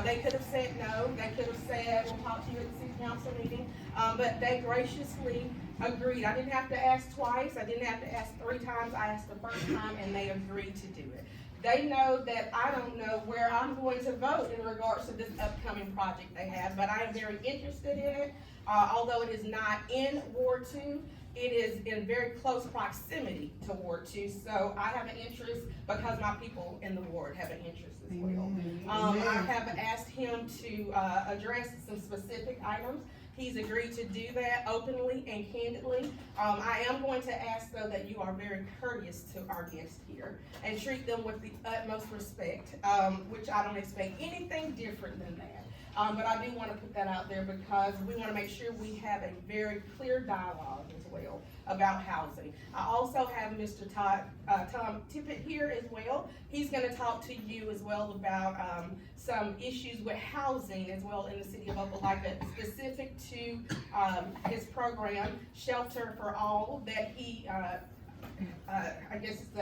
They could have said no, they could have said, we'll talk to you at the city council meeting, but they graciously agreed. I didn't have to ask twice, I didn't have to ask 3 times, I asked the first time and they agreed to do it. They know that I don't know where I'm going to vote in regards to this upcoming project they have, but I am very interested in it. Although it is not in Ward 2, it is in very close proximity to Ward 2, so I have an interest because my people in the ward have an interest as well. I have asked him to address some specific items. He's agreed to do that openly and candidly. I am going to ask, though, that you are very courteous to our guests here and treat them with the utmost respect, which I don't expect anything different than that. But I do want to put that out there because we want to make sure we have a very clear dialogue as well about housing. I also have Mr. Tom Tippett here as well. He's going to talk to you as well about some issues with housing as well in the city of Opelika, specific to his program, Shelter for All, that he, I guess it's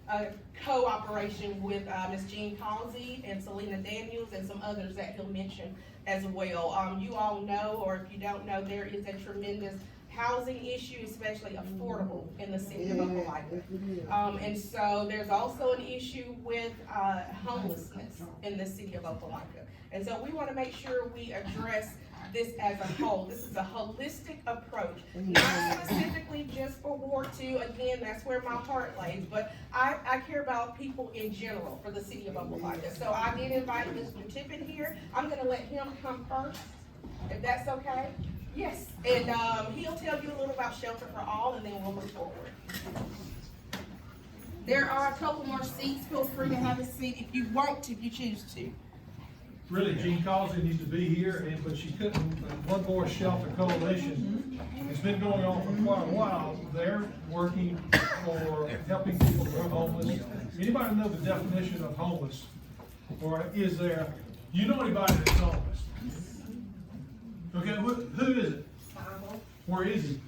a cooperation with Ms. Jean Causey and Selena Daniels and some others that he'll mention as well. You all know, or if you don't know, there is a tremendous housing issue, especially affordable, in the city of Opelika. And so there's also an issue with homelessness in the city of Opelika. And so we want to make sure we address this as a whole. This is a holistic approach, not specifically just for Ward 2. Again, that's where my heart lays, but I care about people in general for the city of Opelika. So I did invite Mr. Tippett here. I'm gonna let him come first, if that's okay. Yes, and he'll tell you a little about Shelter for All, and then we'll move forward. There are a couple more seats. Feel free to have a seat if you want to, if you choose to. Really, Jean Causey needs to be here, but she couldn't. One Voice Shelter Coalition, it's been going on for quite a while. They're working for helping people who are homeless. Anybody know the definition of homeless? Or is there, you know anybody that's homeless? Okay, who is it? Where is he?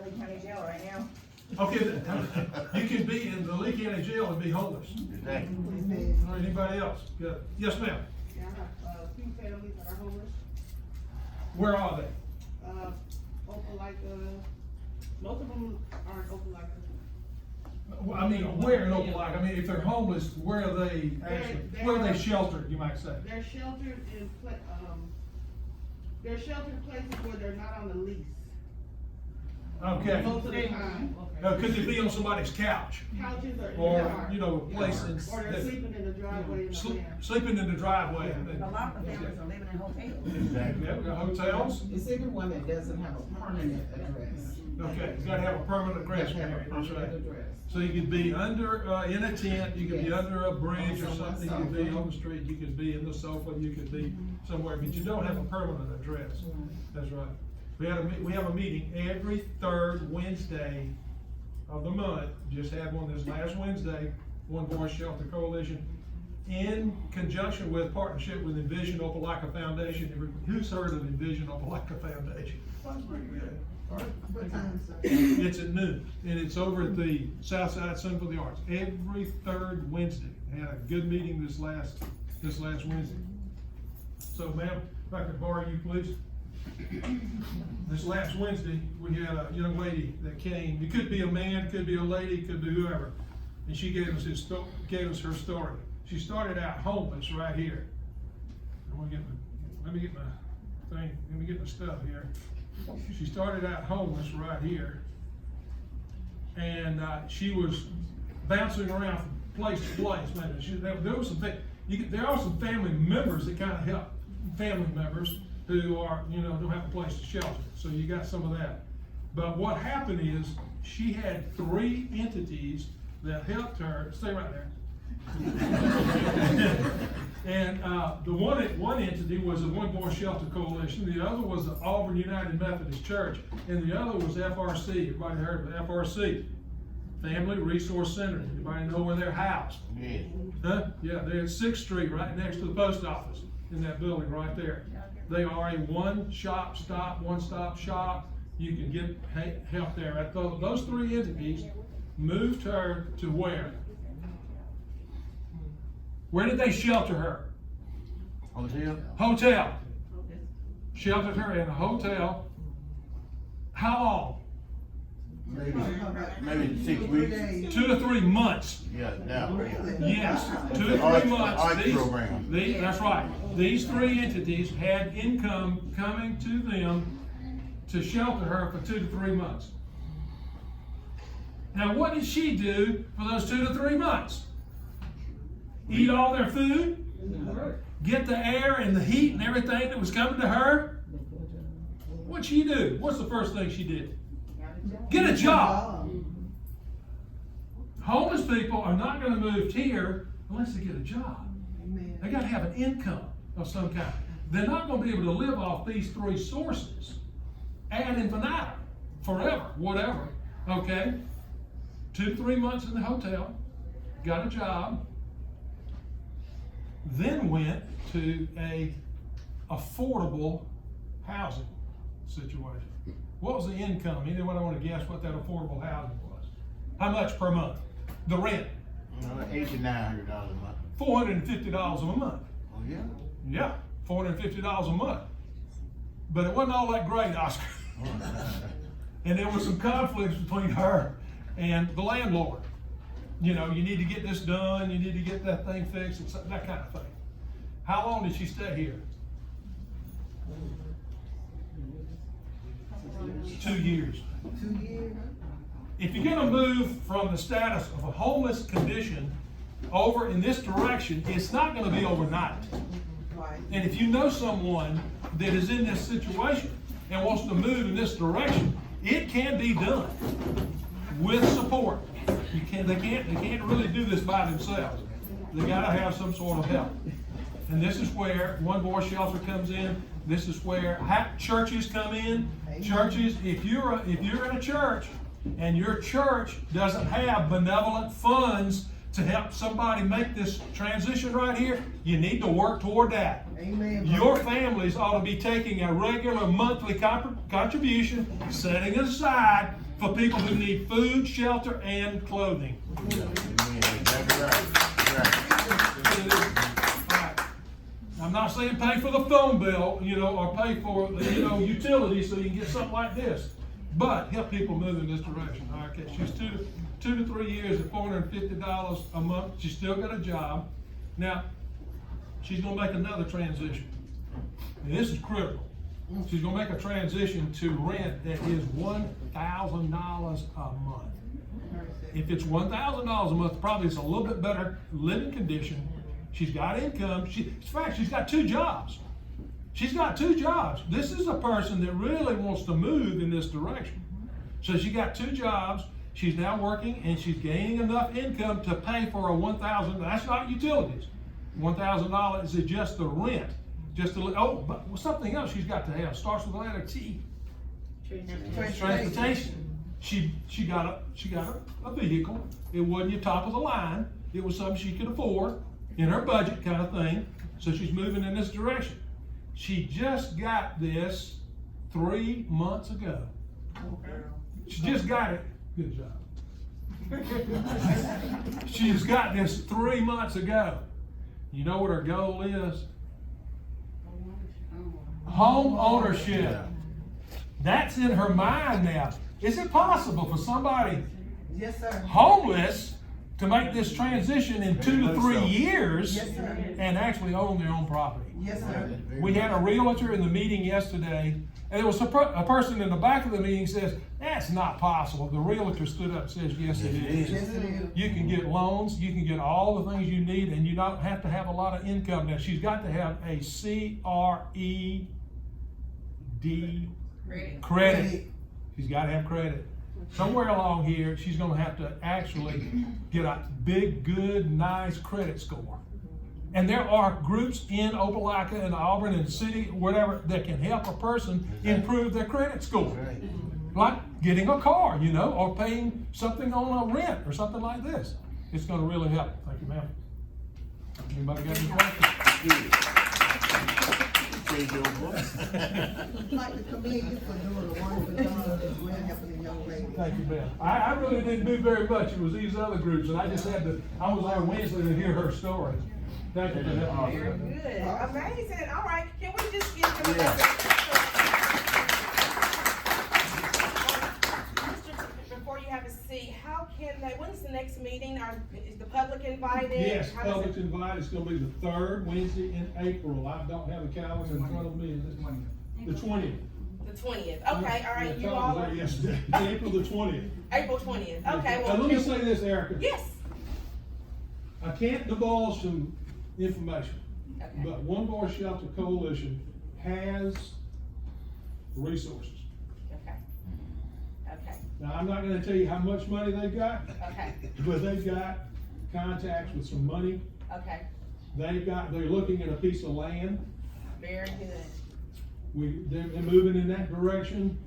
Lee County Jail right now. Okay, you can be in the Lee County Jail and be homeless. Or anybody else? Good. Yes, ma'am. Yeah, I have 2 families that are homeless. Where are they? Opelika, most of them are in Opelika. Well, I mean, where in Opelika? I mean, if they're homeless, where are they actually? Where are they sheltered? You might say. They're sheltered in they're sheltered places where they're not on the lease. Okay. Most of the time. Could they be on somebody's couch? Couches or in the Or, yard. you know, places. Or they're sleeping in the driveway in the van. Sleeping in the driveway. A lot of families are living in hotels. Yeah, we got hotels. It's everyone that doesn't have a permanent address. Okay, you gotta have a permanent address, Have a Mary, that's right. permanent address. So you could be under, in a tent, you could be Yes. under a bridge or On something, you someone's could be sofa. on the street, you could be in the sofa, you could be somewhere, but you don't have a permanent address. That's right. We have a meeting every 3rd Wednesday of the month, just had one this last Wednesday, One Voice Shelter Coalition, in conjunction with partnership with Envision Opelika Foundation. Who's heard of Envision Opelika Foundation? That's pretty good. What time, sir? It's at noon, and it's over at the Southside Center for the Arts, every 3rd Wednesday. They had a good meeting this last Wednesday. So ma'am, if I could borrow you, please. This last Wednesday, we had a young lady that came. It could be a man, could be a lady, could be whoever. And she gave us her story. She started out homeless right here. Let me get my thing, let me get my stuff here. She started out homeless right here. And she was bouncing around from place to place. Man, there was there are some family members that kind of help family members who are, don't have a place to shelter. So you got some of that. But what happened is she had 3 entities that helped her. Stay right there. And the one entity was the One Voice Shelter Coalition. The other was the Auburn United Methodist Church, and the other was FRC. Everybody heard of FRC? Family Resource Center. Anybody know where they're housed? Yeah. Huh? Yeah, they're at 6th Street, right next to the post office, in that building right there. They are a one-stop shop. You can get help there. Those 3 entities moved her to where? Where did they shelter her? Hotel. Sheltered her in a hotel. How long? Maybe 6 weeks. 2 to 3 months. Yeah, now. Yes, 2 to 3 Art months. program. That's right. These 3 entities had income coming to them to shelter her for 2 to 3 months. Now, what did she do for those 2 to 3 months? Eat all their food? Get the air and the heat and everything that was coming to her? What'd she do? What's the first thing she did? Get a job. Homeless people are not going to move here unless they get a job. They got to have an income of some kind. They're not going to be able to live off these 3 sources ad infinitum, forever, whatever. Okay? 2 to 3 months in the hotel, got a job, then went to a affordable housing situation. What was the income? Anyone want to guess what that affordable housing was? How much per month? The rent? $800 to $900 a month. $450 a month. Oh, yeah? Yeah, $450 a month. But it wasn't all that great, Oscar. And there was some conflicts between her and the landlord. You know, you need to get this done, you need to get that thing fixed, and that kind of thing. How long did she stay here? 2 years. 2 years? If you're gonna move from the status of a homeless condition over in this direction, it's not gonna be overnight. Right. And if you know someone that is in this situation and wants to move in this direction, it can be done with support. They can't really do this by themselves. They gotta have some sort of help. And this is where One Voice Shelter comes in. This is where churches come in. Churches, if you're in a church and your church doesn't have benevolent funds to help somebody make this transition right here, you need to work toward that. Amen. Your families ought to be taking a regular monthly contribution, setting aside for people who need food, shelter, and clothing. Exactly right. Alright. I'm not saying pay for the phone bill, or pay for, utilities so you can get something like this. But help people move in this direction. Okay, she's 2 to 3 years at $450 a month. She's still got a job. Now, she's gonna make another transition. And this is critical. She's gonna make a transition to rent that is $1,000 a month. If it's $1,000 a month, probably it's a little bit better living condition. She's got income. In fact, she's got 2 jobs. She's got 2 jobs. This is a person that really wants to move in this direction. So she got 2 jobs. She's now working and she's gaining enough income to pay for a $1,000. That's not utilities. $1,000 is just the rent. But something else she's got to have. Starts with the letter T. Transportation. She got a vehicle. It wasn't your top of the line. It was something she could afford in her budget kind of thing. So she's moving in this direction. She just got this 3 months ago. She just got it. Good job. She just got this 3 months ago. You know what her goal is? Home ownership. That's in her mind now. Is it possible for somebody Yes, sir. homeless to make this transition in 2 to 3 years Yes, sir. and actually own their own property? Yes, sir. We had a realtor in the meeting yesterday, and there was a person in the back of the meeting says, that's not possible. The realtor stood up and says, yes, it is. Yes, it is. You can get loans, you can get all the things you need, and you don't have to have a lot of income. Now, she's got to have a CRED credit. She's got to have credit. Somewhere along here, she's going to have to actually get a big, good, nice credit score. And there are groups in Opelika and Auburn and the city, whatever, that can help a person improve their credit score. Like getting a car, or paying something on a rent or something like this. It's going to really help. Thank you, ma'am. Anybody got any questions? I'd like to commend you for doing a wonderful job as well, helping the young lady. Thank you, ma'am. I really didn't do very much. It was these other groups, and I was there Wednesday to hear her story. Thank you for helping. Very good, amazing, all right, can we just give him a Yeah. Before you have a seat, how can they, when's the next meeting, is the public invited? Yes, How does it- public's invited, it's gonna be the third Wednesday in April, I don't have a calendar in front of me, the 20th. The 20th, okay, all right, Yeah, you Tom all was are, there yesterday, April the 20th. April 20th, okay, Now, well. let me say this, Erica. Yes. I can't divulge some information, Okay, but One Voice Shelter Coalition has resources. okay. Okay, Now, I'm not gonna tell you how much money they've got, okay, but they've got contacts with some money. okay, They're looking at a piece of land. very good. They're moving in that direction.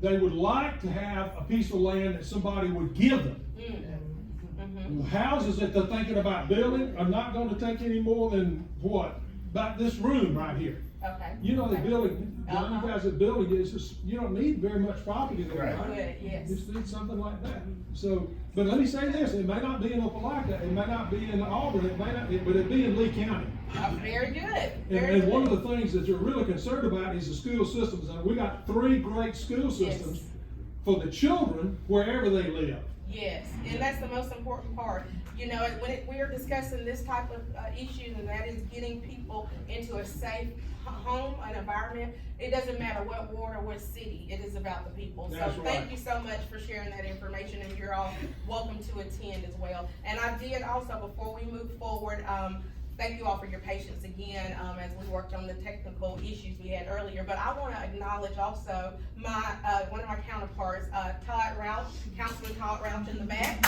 They would like to have a piece of land that somebody would give them. Mm-hmm. The houses that they're thinking about building are not gonna take any more than what? About this room right here. Okay. You know, the Okay. building, you Uh-huh. guys are building, it's just, you don't need very much property there, Right. right? Good, yes. Just need something like that. So, but let me say this, it may not be in Opelika, it may not be in Auburn, it may not, but it'd be in Lee County. Very good, And, very and one of good. the things that you're really concerned about is the school systems, and we got 3 great school systems Yes. for the children wherever they live. Yes, and that's the most important part. You know, we're discussing this type of issue, and that is getting people into a safe home, an environment. It doesn't matter what ward or what city, it is about the people. So That's thank right. you so much for sharing that information, and you're all welcome to attend as well. And I did also, before we move forward, thank you all for your patience again, as we worked on the technical issues we had earlier. But I wanna acknowledge also my, one of my counterparts, Todd Roush, Councilman Todd Roush in the back.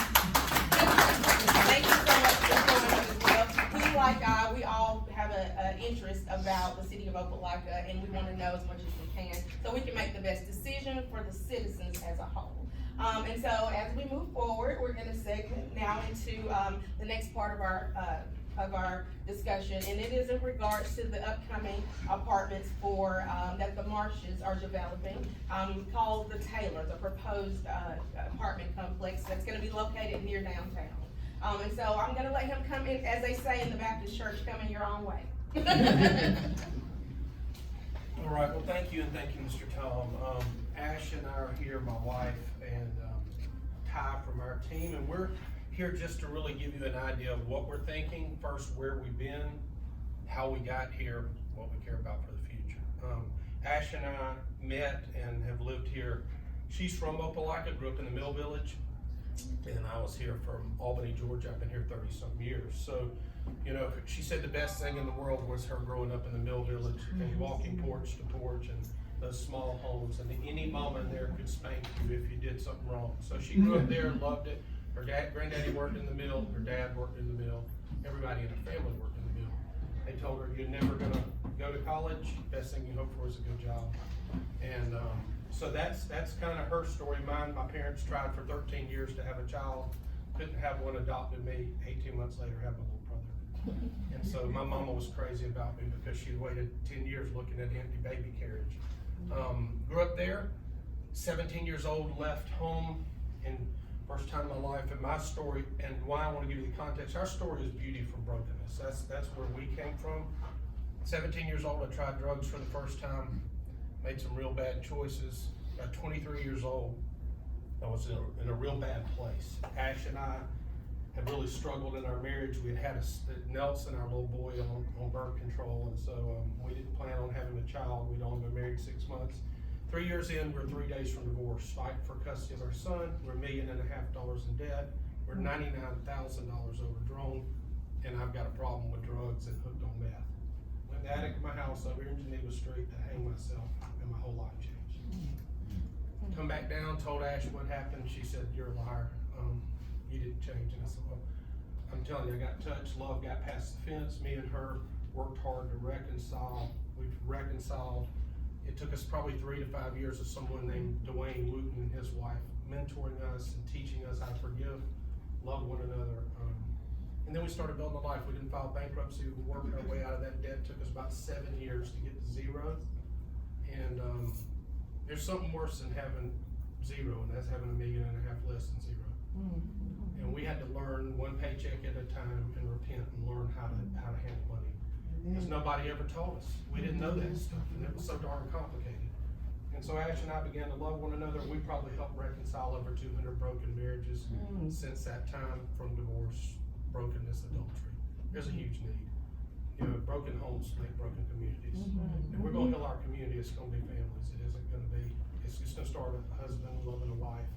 Thank you so much for joining us as well. He, like I, we all have a interest about the city of Opelika, and we wanna know as much as we can, so we can make the best decision for the citizens as a whole. And so as we move forward, we're gonna segment now into, the next part of our discussion, and it is in regards to the upcoming apartments for, that the Marshes are developing, called the Taylors, a proposed, apartment complex that's gonna be located near downtown. And so I'm gonna let him come in, as they say in the Baptist church, come in your own way. All right, well, thank you, and thank you, Mr. Tom. Ash and I are here, my wife and Ty from our team, and we're here just to really give you an idea of what we're thinking, first where we've been, how we got here, what we care about for the future. Ash and I met and have lived here. She's from Opelika, grew up in the Mill Village, and I was here from Albany, Georgia. I've been here 30-something years. So, you know, she said the best thing in the world was her growing up in the Mill Village and walking porch to porch and those small homes, and any mama in there could spank you if you did something wrong. So she grew up there, loved it. Her granddaddy worked in the mill, her dad worked in the mill, everybody in her family worked in the mill. They told her, you're never gonna go to college, best thing you hope for is a good job. And so that's kind of her story. Mine, my parents tried for 13 years to have a child, couldn't have one, adopted me. 18 months later, had my little brother. And so my mama was crazy about me because she waited 10 years looking at an empty baby carriage. Grew up there, 17 years old, left home, and first time in my life. And my story, and why I want to give you the context, our story is beauty from brokenness. That's where we came from. 17 years old, I tried drugs for the first time, made some real bad choices. At 23 years old, I was in a real bad place. Ash and I had really struggled in our marriage. We had Nelson, our little boy, on birth control, and so we didn't plan on having a child. We'd only been married 6 months. 3 years in, we're 3 days from divorce, fighting for custody of our son. We're $1.5 million in debt. We're $99,000 overdrawn, and I've got a problem with drugs and hooked on meth. Went to the attic of my house over here in Geneva Street to hang myself, and my whole life changed. Come back down, told Ash what happened. She said, "You're a liar. You didn't change." And I said, "Well, I'm telling you, I got touched. Love got past the fence. Me and her worked hard to reconcile. We've reconciled. It took us probably 3 to 5 years of someone named Dwayne Wooten and his wife mentoring us and teaching us how to forgive, love one another. And then we started building a life. We didn't file bankruptcy. We worked our way out of that debt. It took us about 7 years to get to zero. And there's something worse than having zero, and that's having $1.5 million less than zero. And we had to learn one paycheck at a time and repent and learn how to handle money. Because nobody ever taught us. We didn't know that stuff, and it was so darn complicated. And so Ash and I began to love one another. We probably helped reconcile over 200 broken marriages since that time, from divorce, brokenness, adultery. There's a huge need. You know, broken homes make broken communities. And we're gonna heal our community. It's gonna be families. It isn't gonna be, it's just gonna start with a husband loving a wife,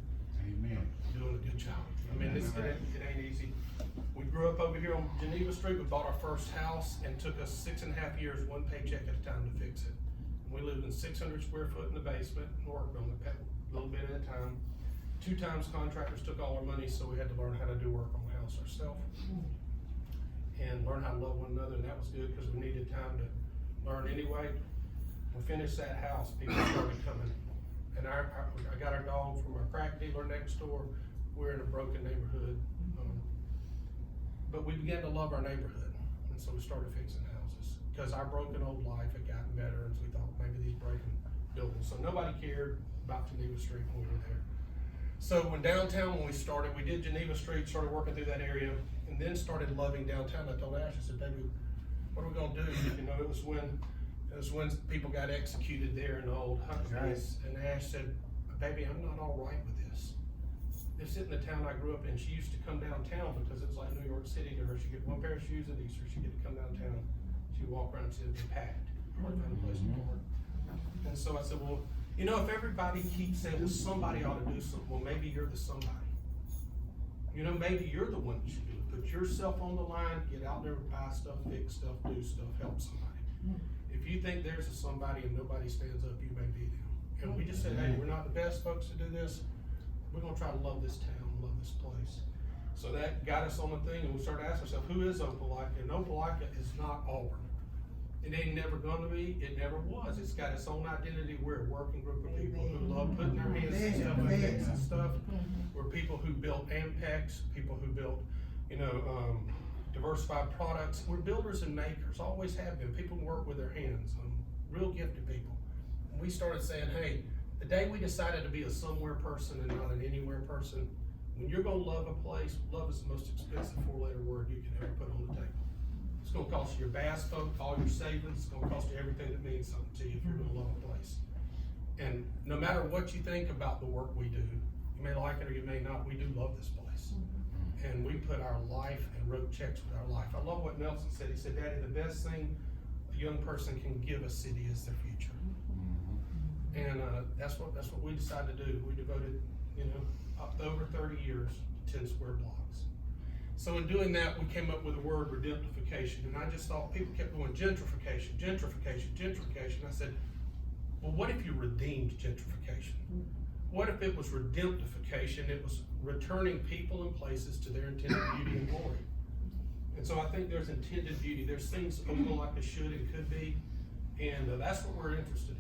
Amen. doing a good job. I mean, it ain't easy. We grew up over here on Geneva Street. We bought our first house and took us 6.5 years, one paycheck at a time to fix it. We lived in 600 square foot in the basement and worked on it a little bit at a time. 2 times contractors took all our money, so we had to learn how to do work on the house ourselves. And learn how to love one another, and that was good because we needed time to learn anyway. We finished that house, people started coming. And I got our dog from our crack dealer next door. We're in a broken neighborhood. But we began to love our neighborhood, and so we started fixing houses. Because our broken old life had gotten better, and so we thought maybe these breaking buildings. So nobody cared about Geneva Street when we were there. So when downtown, when we started, we did Geneva Street, started working through that area, and then started loving downtown. I told Ash, I said, baby, what are we gonna do? You know, it was when people got executed there in the old Huntsville. And Ash said, baby, I'm not all right with this. It's in the town I grew up in. She used to come downtown because it was like New York City to her. She'd get one pair of shoes at Easter, she'd get to come downtown. She'd walk around and she'd be packed. Hard to find a place to park. And so I said, well, you know, if everybody keeps saying, well, somebody ought to do something, well, maybe you're the somebody. You know, maybe you're the one that should do it. Put yourself on the line, get out there, buy stuff, fix stuff, do stuff, help somebody. If you think there's a somebody and nobody stands up, you may be them. And we just said, hey, we're not the best folks to do this. We're gonna try to love this town, love this place. So that got us on the thing, and we started asking ourselves, who is Opelika? And Opelika is not Auburn. It ain't never gonna be, it never was. It's got its own identity. We're a working group of people who love putting their hands to stuff and fixing stuff. We're people who built Ampex, people who built, you know, diversified products. We're builders and makers, always have been. People who work with their hands, real gifted people. And we started saying, hey, the day we decided to be a somewhere person and not an anywhere person, when you're gonna love a place, love is the most expensive 4-letter word you can ever put on the table. It's gonna cost you your bass boat, all your savings, it's gonna cost you everything that means something to you if you're gonna love a place. And no matter what you think about the work we do, you may like it or you may not, we do love this place. And we put our life and wrote checks with our life. I love what Nelson said. He said, Daddy, the best thing a young person can give a city is their future. And that's what we decided to do. We devoted, you know, up to over 30 years to 10 square blocks. So in doing that, we came up with the word redemptification. And I just thought people kept going, gentrification, gentrification, gentrification. I said, well, what if you redeemed gentrification? What if it was redemptification? It was returning people and places to their intended beauty and glory. And so I think there's intended beauty. There's things Opelika should and could be. And that's what we're interested in.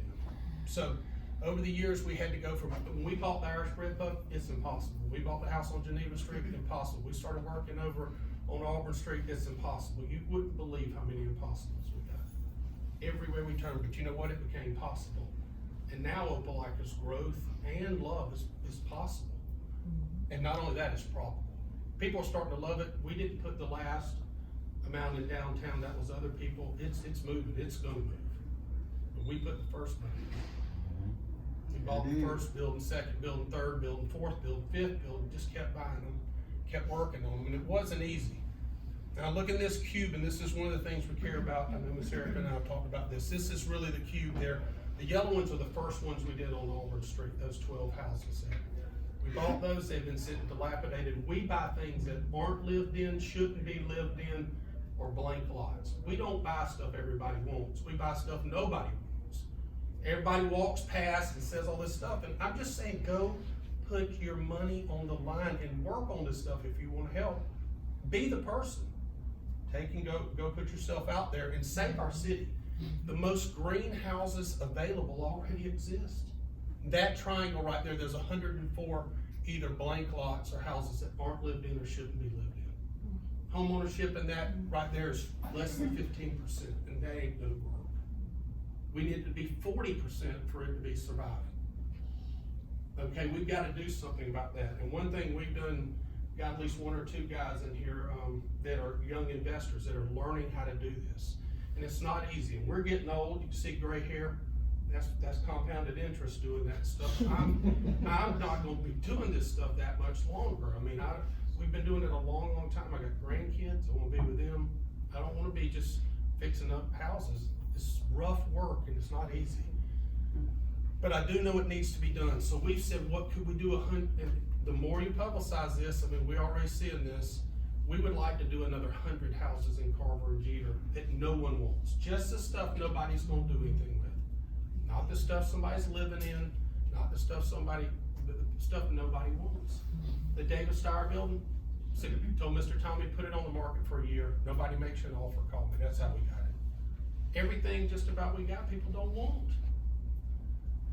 So over the years, we had to go from, when we bought the Irish Bread Puff, it's impossible. We bought the house on Geneva Street, impossible. We started working over on Auburn Street, it's impossible. You wouldn't believe how many impossibles we got. Everywhere we turned, but you know what? It became possible. And now Opelika's growth and love is possible. And not only that, it's probable. People are starting to love it. We didn't put the last amount in downtown, that was other people. It's moving, it's gonna move. But we put the first money in. We bought the first building, second building, third building, fourth building, fifth building, just kept buying them, kept working on them, and it wasn't easy. Now look at this cube, and this is one of the things we care about. I know Ms. Erica and I have talked about this. This is really the cube there. The yellow ones are the first ones we did on Auburn Street, those 12 houses there. We bought those, they've been sitting dilapidated. We buy things that aren't lived in, shouldn't be lived in, or blank lots. We don't buy stuff everybody wants. We buy stuff nobody wants. Everybody walks past and says all this stuff, and I'm just saying, go put your money on the line and work on this stuff if you want to help. Be the person. Take and go put yourself out there and save our city. The most green houses available already exist. That triangle right there, there's 104 either blank lots or houses that aren't lived in or shouldn't be lived in. Home ownership in that right there is less than 15%, and that ain't gonna work. We need it to be 40% for it to be surviving. Okay, we've got to do something about that. And one thing we've done got at least one or two guys in here, that are young investors that are learning how to do this. And it's not easy, and we're getting old, you see gray hair, that's compounded interest doing that stuff. I'm not gonna be doing this stuff that much longer. I mean, we've been doing it a long, long time. I got grandkids, I wanna be with them. I don't wanna be just fixing up houses. It's rough work and it's not easy. But I do know it needs to be done. So we've said, what could we do? And the more you publicize this, I mean, we're already seeing this. We would like to do another 100 houses in Carver and Jeter that no one wants. Just the stuff nobody's gonna do anything with. Not the stuff somebody's living in, not the stuff the stuff nobody wants. The David Steyer building, told Mr. Tommy, put it on the market for a year. Nobody makes you an offer, call me. That's how we got it. Everything just about we got, people don't want.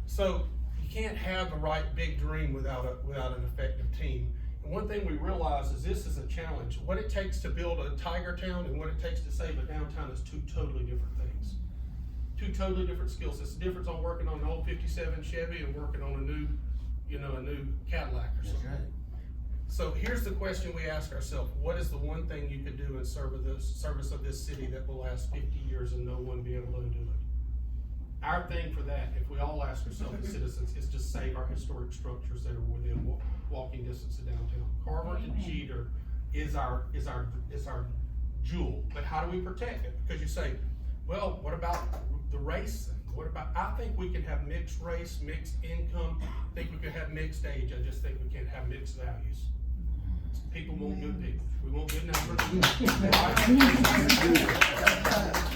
So you can't have the right big dream without an effective team. And one thing we realize is this is a challenge. What it takes to build a tiger town and what it takes to save a downtown is two totally different things. Two totally different skills. It's the difference on working on an old 57 Chevy and working on a new Cadillac or something. That's right. So here's the question we ask ourselves: what is the one thing you could do in service of this city that will last 50 years and no one be able to do it? Our thing for that, if we all ask ourselves as citizens, is to save our historic structures that are within walking distance of downtown. Carver and Jeter is our jewel, but how do we protect it? Because you say, well, what about the race? What about, I think we can have mixed race, mixed income, I think we can have mixed age, I just think we can't have mixed values. People want good people, we want good neighbors.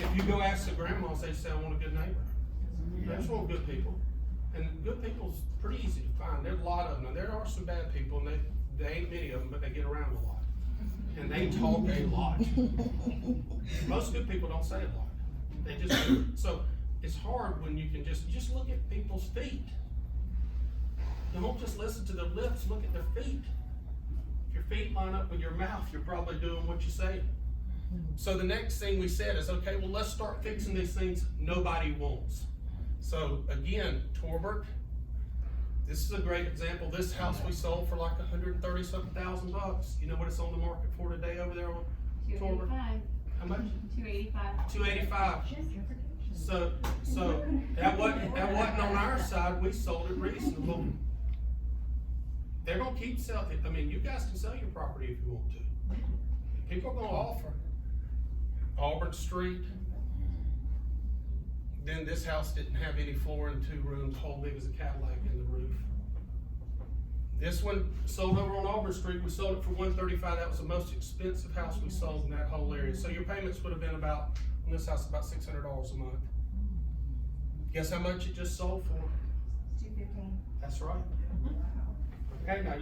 If you go ask the grandmas, they say, I want a good neighbor. They just want good people. And good people's pretty easy to find, there's a lot of them. Now, there are some bad people, and they ain't many of them, but they get around a lot. And they talk a lot. Most good people don't say a lot. They just do. So it's hard when you can just look at people's feet. Don't just listen to their lips, look at their feet. If your feet line up with your mouth, you're probably doing what you say. So the next thing we said is, okay, well, let's start fixing these things nobody wants. So again, Torbert, this is a great example. This house we sold for like $130,000. You know what it's on the market for today over there on Torbert? How much? $285. So that wasn't on our side. We sold it reasonable. They're gonna keep selling. I mean, you guys can sell your property if you want to. People are gonna offer. Auburn Street. Then this house didn't have any floor in 2 rooms, whole big as a Cadillac in the roof. This one sold over on Auburn Street. We sold it for $135. That was the most expensive house we sold in that whole area. So your payments would have been about, on this house, about $600 a month. Guess how much it just sold for? $215. That's right. Okay, now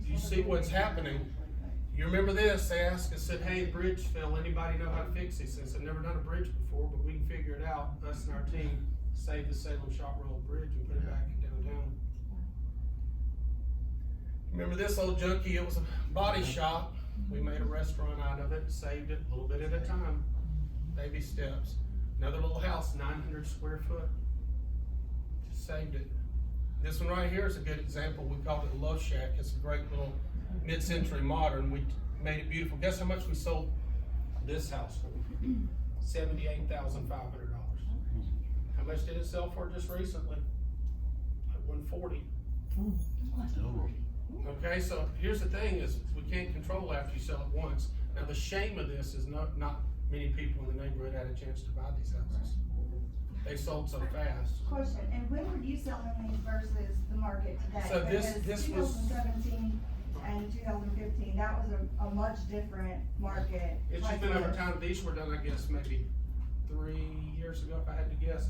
you see what's happening. You remember this? They asked us, said, "Hey, bridge fell. Anybody know how to fix this?" I said, "Never done a bridge before, but we can figure it out." Us and our team saved the Salem Shop Road Bridge and put it back downtown. Remember this old junkie? It was a body shop. We made a restaurant out of it, saved it a little bit at a time. Baby steps. Another little house, 900 square foot. Just saved it. This one right here is a good example. We called it a Love Shack. It's a great little mid-century modern. We made it beautiful. Guess how much we sold this house for? $78,500. How much did it sell for just recently? Like $140. Okay, so here's the thing: is we can't control after you sell it once. Now the shame of this is not many people in the neighborhood had a chance to buy these houses. They sold so fast. Question, and when were you selling these versus the market today? So this was 2017 and 2015, that was a much different market. It's just been over time. These were done, I guess, maybe 3 years ago, if I had to guess.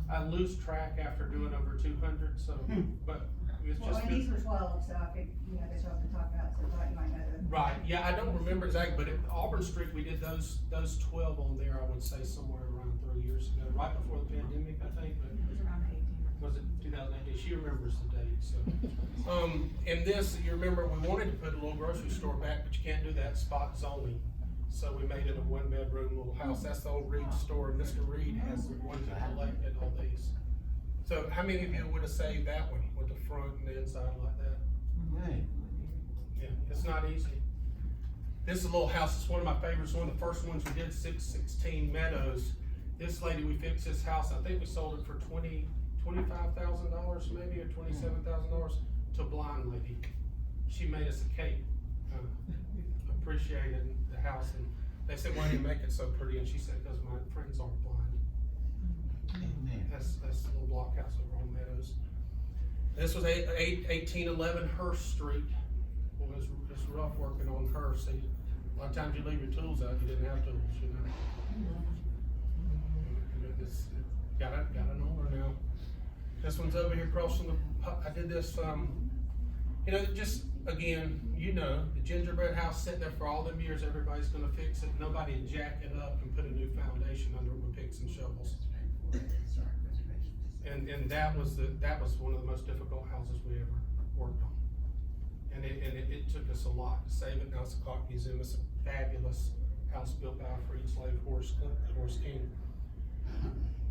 I lose track after doing over 200, so, but it's Well, just and been. these were 12, so I could, that y'all been talking about, so I thought you might know them. Right, yeah, I don't remember exactly, but at Auburn Street, we did those 12 on there, I would say somewhere around 3 years ago, right before the pandemic, I think, but. It was around 18. Was it 2018? She remembers the date, so. And this, you remember, we wanted to put a little grocery store back, but you can't do that, spot zoning. So we made it a 1-bedroom little house. That's the old Reed store, and Mr. Reed has the one that collected all these. So how many of you would have saved that one with the front and the inside like that? Right. Yeah, it's not easy. This is a little house, it's one of my favorites, one of the first ones we did, 616 Meadows. This lady, we fixed this house, I think we sold it for $25,000 maybe, or $27,000 to a blind lady. She made us a cake, appreciated the house, and they said, why do you make it so pretty? And she said, because my friends aren't blind. That's the little block house over on Meadows. This was 1811 Hurst Street. Well, it's rough working on Hurst. See, a lot of times you leave your tools out, you didn't have tools, you know. It's got an owner now. This one's over here across from I did this, you know, just, again, you know, the gingerbread house sitting there for all them years, everybody's gonna fix it. Nobody jack it up and put a new foundation under it with picks and shovels. And that was one of the most difficult houses we ever worked on. And it took us a lot to save it. Now it's a clock museum. It's a fabulous house built by a freed slave horse king.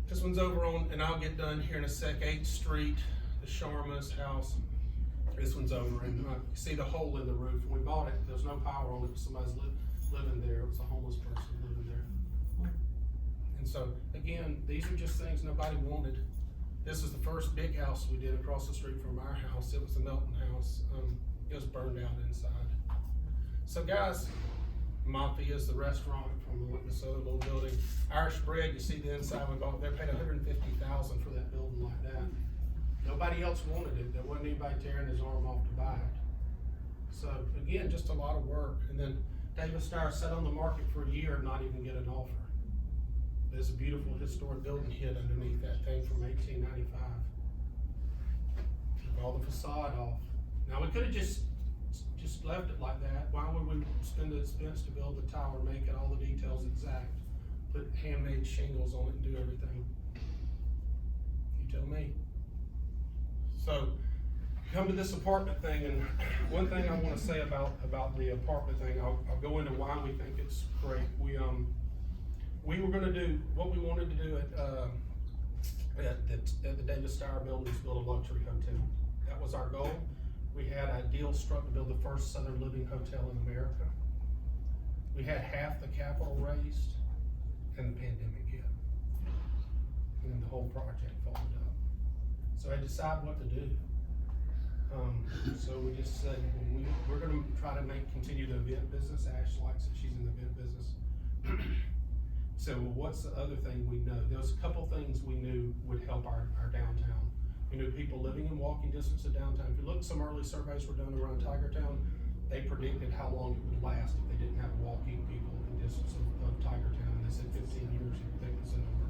This one's over on, and I'll get done here in a sec, 8th Street, the Sharma's house. This one's over, and you see the hole in the roof. When we bought it, there was no power on it, but somebody's living there. It was a homeless person living there. And so, again, these are just things nobody wanted. This is the first big house we did across the street from our house. It was the Melton house. It was burned out inside. So guys, Mafia is the restaurant from this other little building. Irish Bread, you see the inside, they paid $150,000 for that building like that. Nobody else wanted it. There wasn't anybody tearing his arm off to buy it. So again, just a lot of work. And then David Starr sat on the market for a year and not even get an offer. There's a beautiful historic building hid underneath that thing from 1895. Took all the facade off. Now we could have just left it like that. Why would we spend the expense to build the tower, make it all the details exact, put handmade shingles on it and do everything? You tell me. So come to this apartment thing, and one thing I want to say about the apartment thing, I'll go into why we think it's great. We were going to do what we wanted to do at the David Starr building, is build a luxury hotel. That was our goal. We had a deal struck to build the first Southern Living hotel in America. We had half the capital raised, and the pandemic hit. And then the whole project folded up. So I decided what to do. So we just said, we're gonna try to continue the event business. Ash likes it, she's in the event business. So well, what's the other thing we know? There was a couple things we knew would help our downtown. We knew people living in walking distance of downtown. If you look, some early surveys were done around Tigertown. They predicted how long it would last if they didn't have walking people in distance of Tigertown. And they said 15 years, you think was the number.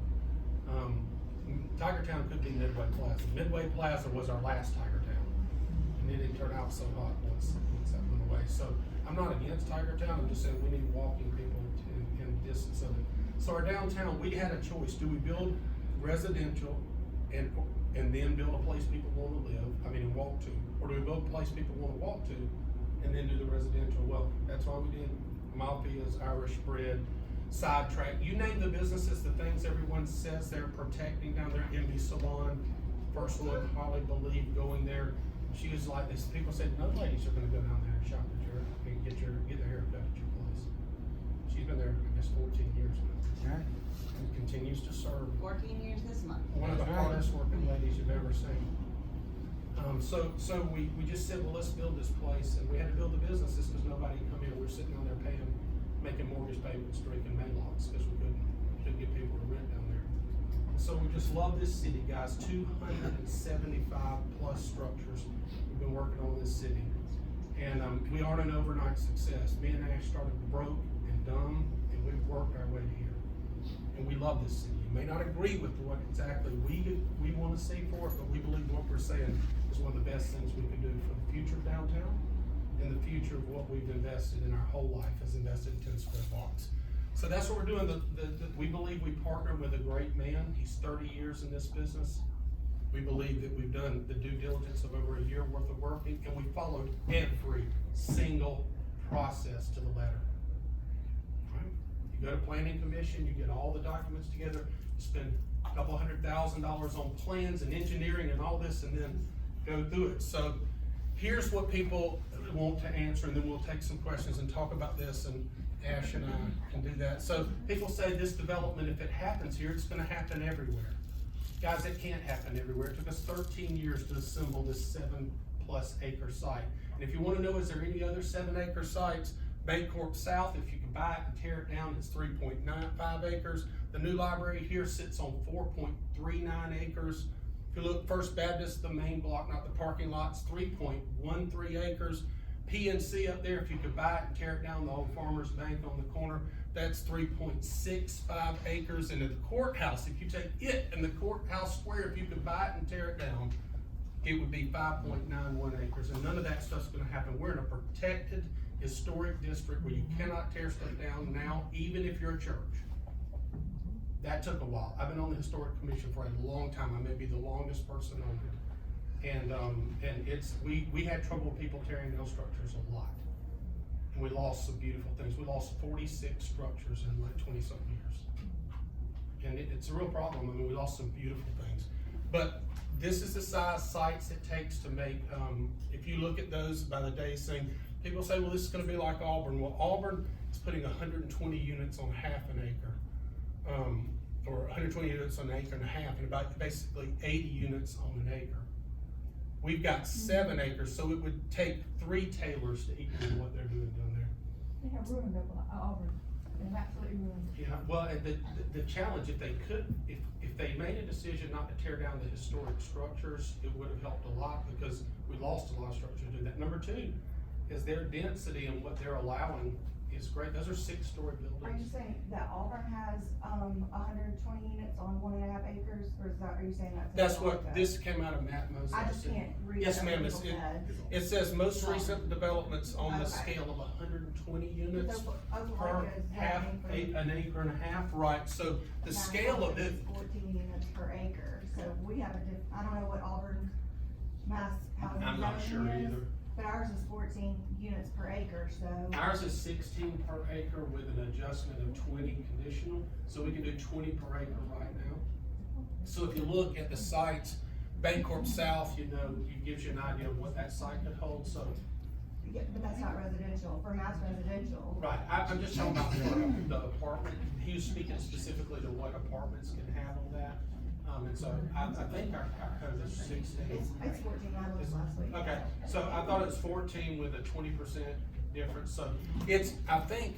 Tigertown could be Midway Plaza. Midway Plaza was our last Tigertown. And it didn't turn out so hot once that went away. So I'm not against Tigertown, I'm just saying we need walking people in distance of it. So our downtown, we had a choice. Do we build residential and then build a place people want to live, and walk to? Or do we build a place people want to walk to and then do the residential? Well, that's why we did Malpia's, Irish Bread, Sidetrack. You name the businesses, the things everyone says they're protecting down there. MB Salon, first one, Holly believed going there. She was like this. People said, no ladies are going to go down there and shop at and get their hair cut at your place. She's been there, I guess, 14 years now. And continues to serve. 14 years this month. One of the hardest working ladies you've ever seen. So we just said, well, let's build this place, and we had to build the businesses because nobody could come in. We were sitting down there making mortgage payments, drinking Maylocks because we couldn't get people to rent down there. And so we just love this city, guys. 275 plus structures we've been working on this city, and we aren't an overnight success. Me and Ash started broke and dumb, and we've worked our way to here. And we love this city. You may not agree with what exactly we want to see for it, but we believe what we're saying is one of the best things we can do for the future of downtown and the future of what we've invested in our whole life has invested in 10 square blocks. So that's what we're doing. We believe we partner with a great man. He's 30 years in this business. We believe that we've done the due diligence of over a year worth of work, and we followed every single process to the letter. You go to planning commission, you get all the documents together, you spend a couple $100,000 on plans and engineering and all this, and then go through it. So here's what people want to answer, and then we'll take some questions and talk about this, and Ash and I can do that. So people say this development, if it happens here, it's gonna happen everywhere. Guys, it can't happen everywhere. It took us 13 years to assemble this 7+ acre site. And if you wanna know, is there any other 7-acre sites? Bancorp South, if you can buy it and tear it down, it's 3.95 acres. The new library here sits on 4.39 acres. If you look, First Baptist, the main block, not the parking lots, 3.13 acres. PNC up there, if you could buy it and tear it down, the old Farmers Bank on the corner, that's 3.65 acres. And at the courthouse, if you take it and the courthouse square, if you could buy it and tear it down, it would be 5.91 acres. And none of that stuff's gonna happen. We're in a protected historic district where you cannot tear stuff down now, even if you're a church. That took a while. I've been on the Historic Commission for a long time. I may be the longest person on it. And we had trouble with people tearing down structures a lot. And we lost some beautiful things. We lost 46 structures in like 20-something years. And it's a real problem. I mean, we lost some beautiful things. But this is the size sites it takes to make, if you look at those by the day thing, people say, well, this is gonna be like Auburn. Well, Auburn is putting 120 units on half an acre. Or 120 units on an acre and a half, and about basically 80 units on an acre. We've got 7 acres, so it would take 3 Taylors to equal what they're doing down there. They have ruined Auburn, they've absolutely ruined. Yeah, well, and the challenge, if they could, if they made a decision not to tear down the historic structures, it would have helped a lot, because we lost a lot of structures to do that. Number 2 is their density and what they're allowing is great. Those are 6-story buildings. Are you saying that Auburn has, 120 units on 1.5 acres, or is that, are you saying that's? That's what, this came out of Matt Moses. I just can't read. Yes, other ma'am, people's heads. it says most recent developments on the Okay. scale of 120 units Opelika per is half, having for- an acre and a half, right? So the Now, scale of it, 14 units per acre, so we have I don't know what Auburn mass housing I'm not sure zoning is, either. but ours is 14 units per acre, so. Ours is 16 per acre with an adjustment of 20 conditional, so we can do 20 per acre right now. So if you look at the sites, Bancorp South, you know, it gives you an idea of what that site could hold, so. Yeah, but that's not residential, for mass residential. Right, I'm just talking about the apartment, he was speaking specifically to what apartments can handle that. And so I think our code is 16. It's 14, I looked last week. Okay, so I thought it was 14 with a 20% difference, so it's, I think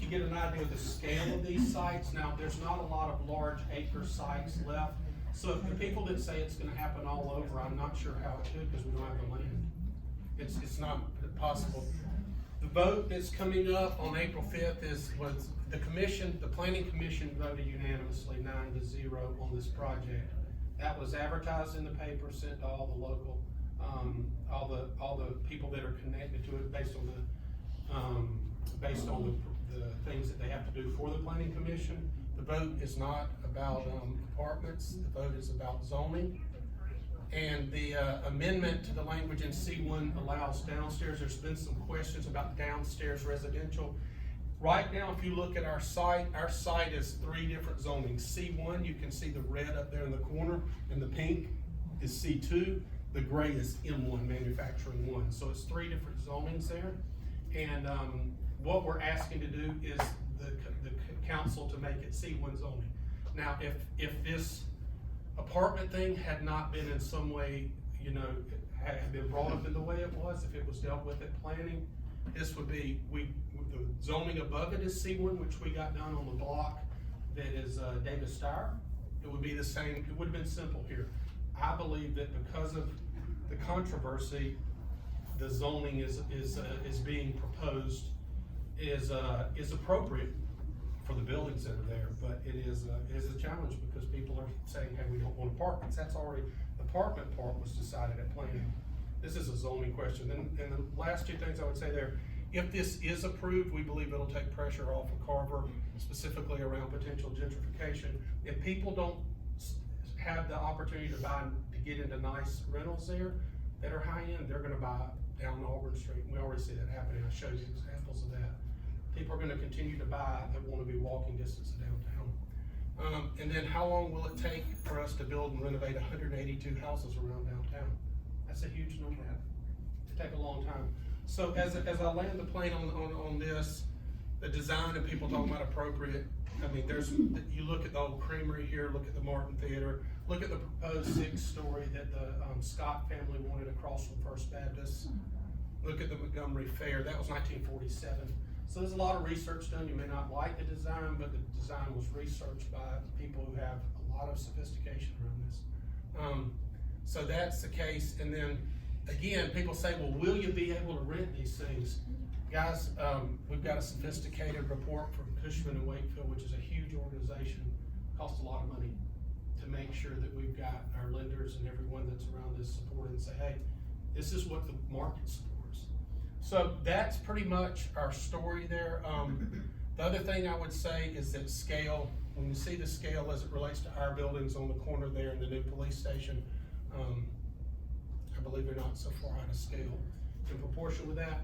you get an idea of the scale of these sites. Now, there's not a lot of large acre sites left, so if the people that say it's gonna happen all over, I'm not sure how it could, because we don't have the land. It's not possible. The vote that's coming up on April 5th was the commission, the planning commission voted unanimously 9-0 on this project. That was advertised in the paper, sent to all the local, all the people that are connected to it based on the things that they have to do for the planning commission. The vote is not about apartments, the vote is about zoning. And the amendment to the language in C1 allows downstairs. There's been some questions about downstairs residential. Right now, if you look at our site is 3 different zonings. C1, you can see the red up there in the corner, and the pink is C2. The gray is M1, manufacturing 1. So it's 3 different zonings there. And what we're asking to do is the council to make it C1 zoning. Now, if this apartment thing had not been in some way, you know, had been brought up in the way it was, if it was dealt with at planning, this would be, the zoning above it is C1, which we got done on the block that is Davis Star. It would be the same, it would have been simple here. I believe that because of the controversy, the zoning is being proposed is appropriate for the buildings that are there, but it is a challenge because people are saying, hey, we don't want apartments. That's already, the apartment part was decided at planning. This is a zoning question. And the last 2 things I would say there, if this is approved, we believe it'll take pressure off of Carver, specifically around potential gentrification. If people don't have the opportunity to get into nice rentals there that are high end, they're gonna buy down Auburn Street. We already see that happening. I showed you examples of that. People are gonna continue to buy that wanna be walking distance to downtown. And then how long will it take for us to build and renovate 182 houses around downtown? That's a huge number. take a long time. So as I land the plane on this, the design and people talking about appropriate, I mean, you look at the old creamery here, look at the Martin Theater, look at the proposed 6-story that the Scott family wanted across from First Baptist. Look at the Montgomery Fair, that was 1947. So there's a lot of research done. You may not like the design, but the design was researched by people who have a lot of sophistication around this. So that's the case. And then again, people say, well, will you be able to rent these things? Guys, we've got a sophisticated report from Cushman and Wakefield, which is a huge organization, costs a lot of money to make sure that we've got our lenders and everyone that's around this supported and say, hey, this is what the market supports. So that's pretty much our story there. The other thing I would say is that scale, when you see the scale as it relates to our buildings on the corner there in the new police station, I believe they're not so far out of scale in proportion with that.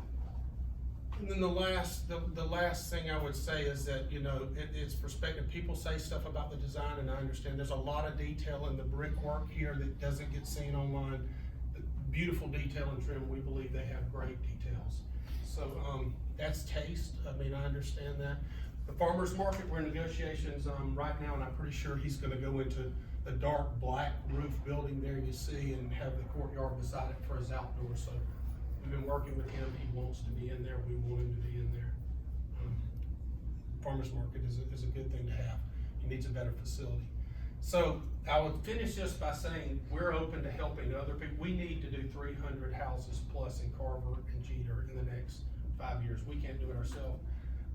And then the last thing I would say is that, you know, it's perspective. People say stuff about the design, and I understand there's a lot of detail in the brickwork here that doesn't get seen online. The beautiful detail and trim, we believe they have great details. So that's taste. I mean, I understand that. The farmer's market, we're in negotiations right now, and I'm pretty sure he's gonna go into the dark black roof building there you see and have the courtyard beside it for his outdoor. So we've been working with him. He wants to be in there. We want him to be in there. Farmer's market is a good thing to have. He needs a better facility. So I would finish this by saying we're open to helping other people. We need to do 300 houses plus in Carver and Jeter in the next 5 years. We can't do it ourselves.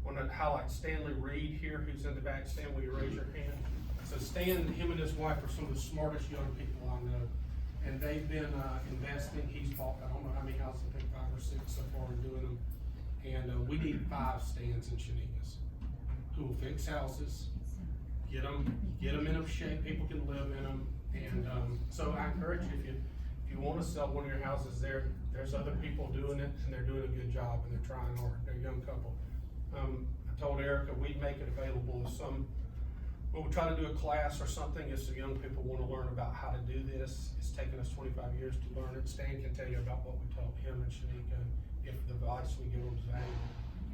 I want to highlight Stanley Reed here, who's in the back. Stan, will you raise your hand? So Stan, him and his wife are some of the smartest young people I know. And they've been investing. He's bought, I don't know how many houses, I think 5 or 6 so far in doing them. And we need 5 stands in Shanikas who will fix houses, get them in a shape people can live in them. And so I encourage you, if you want to sell one of your houses there's other people doing it, and they're doing a good job, and they're trying hard. They're a young couple. I told Erica we'd make it available if we'll try to do a class or something if some young people want to learn about how to do this. It's taken us 25 years to learn it. Stan can tell you about what we taught him and Shanika, if the advice we give them is valuable.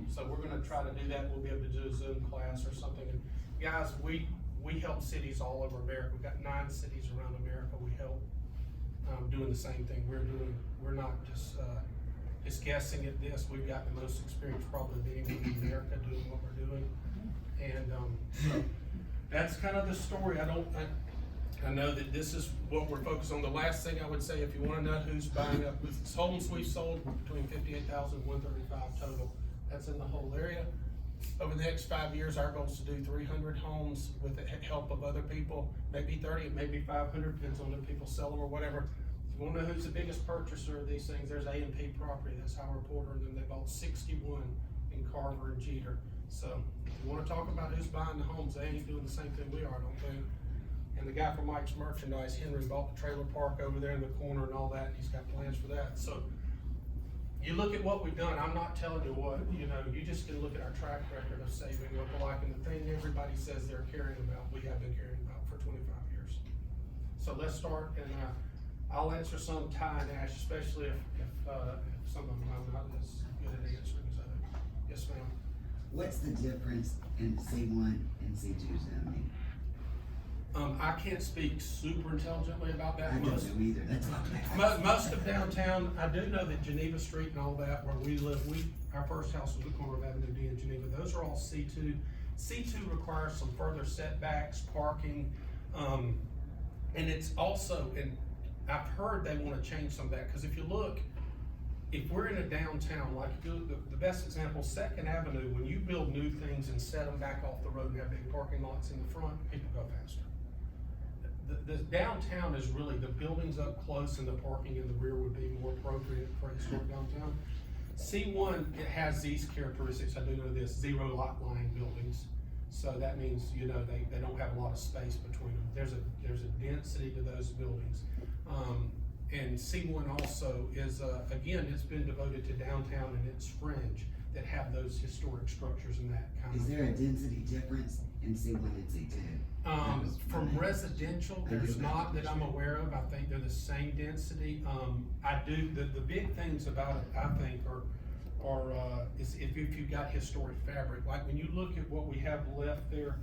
So we're gonna try to do that. We'll be able to do a Zoom class or something. And guys, we help cities all over America. We've got 9 cities around America we help doing the same thing. We're not just guessing at this. We've got the most experience probably of anyone in America doing what we're doing. And so that's kind of the story. I know that this is what we're focused on. The last thing I would say, if you want to know who's buying up, with homes we've sold between 58,000 and 135 total. That's in the whole area. Over the next 5 years, our goal is to do 300 homes with the help of other people. Maybe 30, maybe 500, depends on if people sell them or whatever. If you want to know who's the biggest purchaser of these things, there's A&P Property. That's Howard Porter, and then they bought 61 in Carver and Jeter. So if you want to talk about who's buying the homes, they ain't doing the same thing we are, I don't think. And the guy from Mike's Merchandise, Henry, bought the trailer park over there in the corner and all that, and he's got plans for that. So you look at what we've done. I'm not telling you what, you know, you just can look at our track record of saving Opelika, and the thing everybody says they're caring about, we have been caring about for 25 years. So let's start, and I'll answer some Ty and Ash, especially if some of them I'm not as good at answering as others. Yes, ma'am. What's the difference in C1 and C2 zoning? I can't speak super intelligently about that. I don't know either, that's why. Most of downtown, I do know that Geneva Street and all that, where we live, our first house was the corner of Avenue D in Geneva. Those are all C2. C2 requires some further setbacks, parking, and it's also, and I've heard they want to change some of that, because if you look, if we're in a downtown, like the best example, 2nd Avenue, when you build new things and set them back off the road and have big parking lots in the front, people go faster. The downtown is really, the buildings up close and the parking in the rear would be more appropriate for a historic downtown. C1, it has these characteristics. I do know this, 0 lot line buildings. So that means, you know, they don't have a lot of space between them. There's a density to those buildings. And C1 also is, again, it's been devoted to downtown and its fringe. that have those historic structures and that kind of. Is there a density difference in C1 and C2? From residential, there's not that I'm aware of, I think they're the same density, I do, the big things about it, I think, is if you've got historic fabric, like when you look at what we have left there,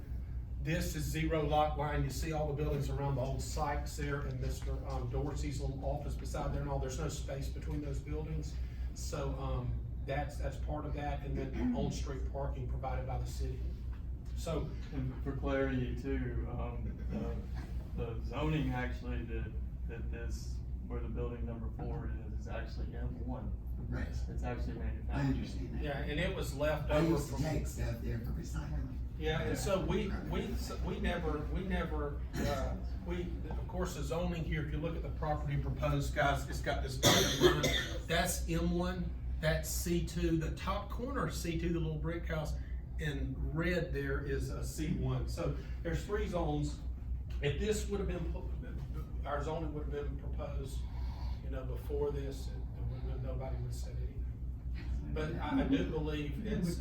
this is zero lot line, you see all the buildings around the old Sykes there, and Mr. Dorsey's little office beside there and all, there's no space between those buildings, so, that's part of that, and then on-street parking provided by the city. So, And for clarity too, the zoning actually that this, where the building number 4 is actually M1. Right. It's actually I manufactured. understand that. yeah, and it was left I over used to from. take stuff there for recycling. Yeah, and so we never, of course, the zoning here, if you look at the property proposed, guys, it's got this dotted line, that's M1, that's C2, the top corner of C2, the little brick house, in red there is a C1, so there's 3 zones. If this would have been, our zoning would have been proposed, before this, nobody would have said anything. But I do believe it's,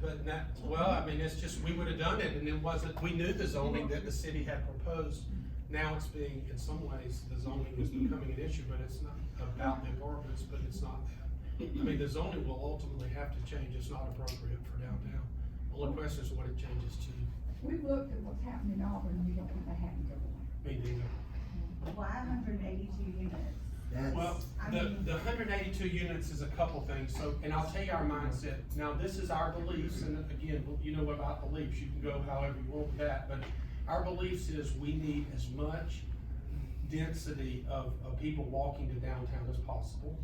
but not, well, I mean, it's just, we would have done it, and it wasn't, we knew the zoning that the city had proposed. Now it's being, in some ways, the zoning is becoming an issue, but it's not about the apartments, but it's not that. I mean, the zoning will ultimately have to change, it's not appropriate for downtown. The only question is what it changes to. We've looked at what's happening in Auburn, we don't want that happening everywhere. Me neither. Why 182 units? That's, Well, the 182 units is a couple things, so, and I'll tell you our mindset. Now, this is our beliefs, and again, you know about beliefs, you can go however you want with that, but our beliefs is we need as much density of people walking to downtown as possible.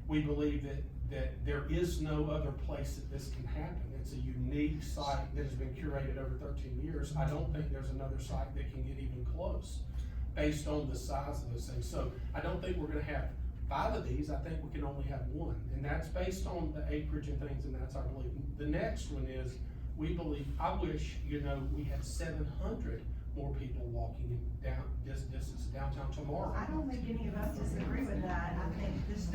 We believe that there is no other place that this can happen. It's a unique site that has been curated over 13 years. I don't think there's another site that can get even close, based on the size of those things. So I don't think we're gonna have 5 of these, I think we can only have 1. And that's based on the acreage and things, and that's our belief. The next one is, we believe, I wish, we had 700 more people walking down this distance downtown tomorrow. I don't think any of us disagree with that. I think this.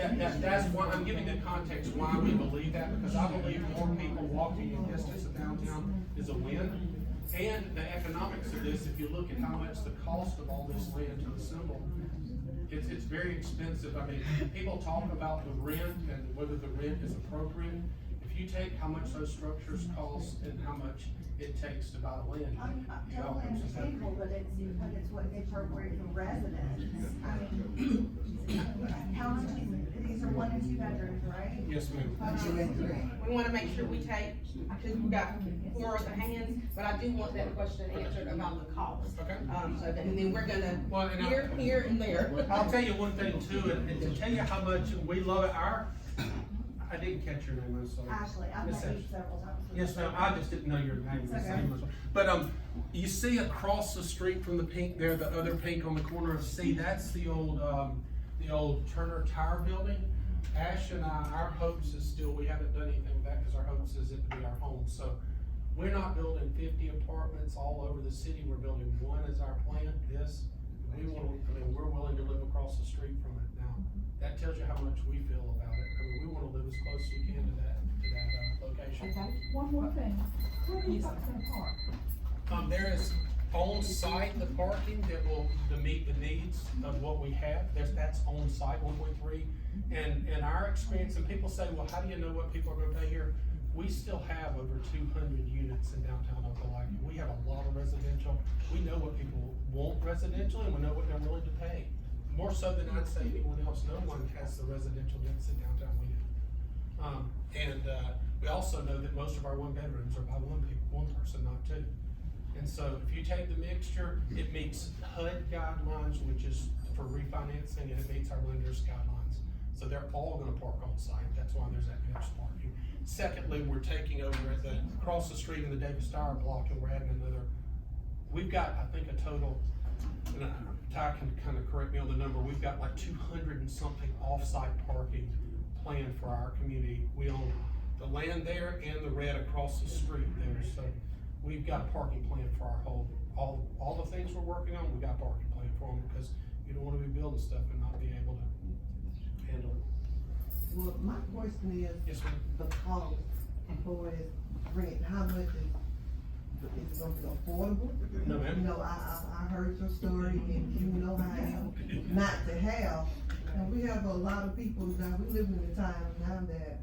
That's why I'm giving the context why we believe that, because I believe more people walking in distance of downtown is a win. And the economics of this, if you look at how much the cost of all this land to assemble, it's very expensive. I mean, people talk about the rent and whether the rent is appropriate. If you take how much those structures cost and how much it takes to buy land. I'm totally understandable, but it's what is appropriate for residents. I mean, how much, these are 1 and 2 bedrooms, right? Yes, ma'am. 2 and 3. We wanna make sure we take, because we got 4 other hands, but I do want that question answered about the cost. Okay. So that, and then we're gonna, Well, and here and there. I'll tell you one thing too, and to tell you how much we love it, I didn't catch your name, I'm sorry. Ashley, I've Miss met you Ashley. several times. Yes, ma'am, I just didn't know your name was the It's okay. same as well. But, you see across the street from the pink there, the other pink on the corner of C, that's the old Turner Tire Building. Ash and I, our hopes is still, we haven't done anything with that, cause our hopes is it to be our home, so. We're not building 50 apartments all over the city, we're building 1 as our plan, we're willing to live across the street from it now. That tells you how much we feel about it, we wanna live as close as we can to that location. Okay, one more thing, where are you folks gonna park? There is on-site the parking that will, to meet the needs of what we have, that's on-site, 1.3. And in our experience, and people say, well, how do you know what people are gonna pay here? We still have over 200 units in downtown Opelika. We have a lot of residential. We know what people want residential, and we know what they're willing to pay. More so than I'd say anyone else. No one has the residential density downtown we do. We also know that most of our 1 bedrooms are by one person, not 2. And so if you take the mixture, it meets HUD guidelines, which is for refinancing, and it meets our lenders guidelines. So they're all gonna park on site. That's why there's that mixed parking. Secondly, we're taking over across the street in the Davis Tower block, and we're adding another. We've got, I think, a total, and Ty can kind of correct me on the number, we've got like 200 and something off-site parking planned for our community. We own the land there and the red across the street there, so we've got a parking plan for our all the things we're working on, we got a parking plan for them, because you don't wanna be building stuff and not be able to handle it. Well, my question is, Yes, ma'am. the cost for it, rent, how much is it gonna be affordable? No, ma'am. You know, I heard your story, and you know how it is not to have, and we have a lot of people now, we live in a time now that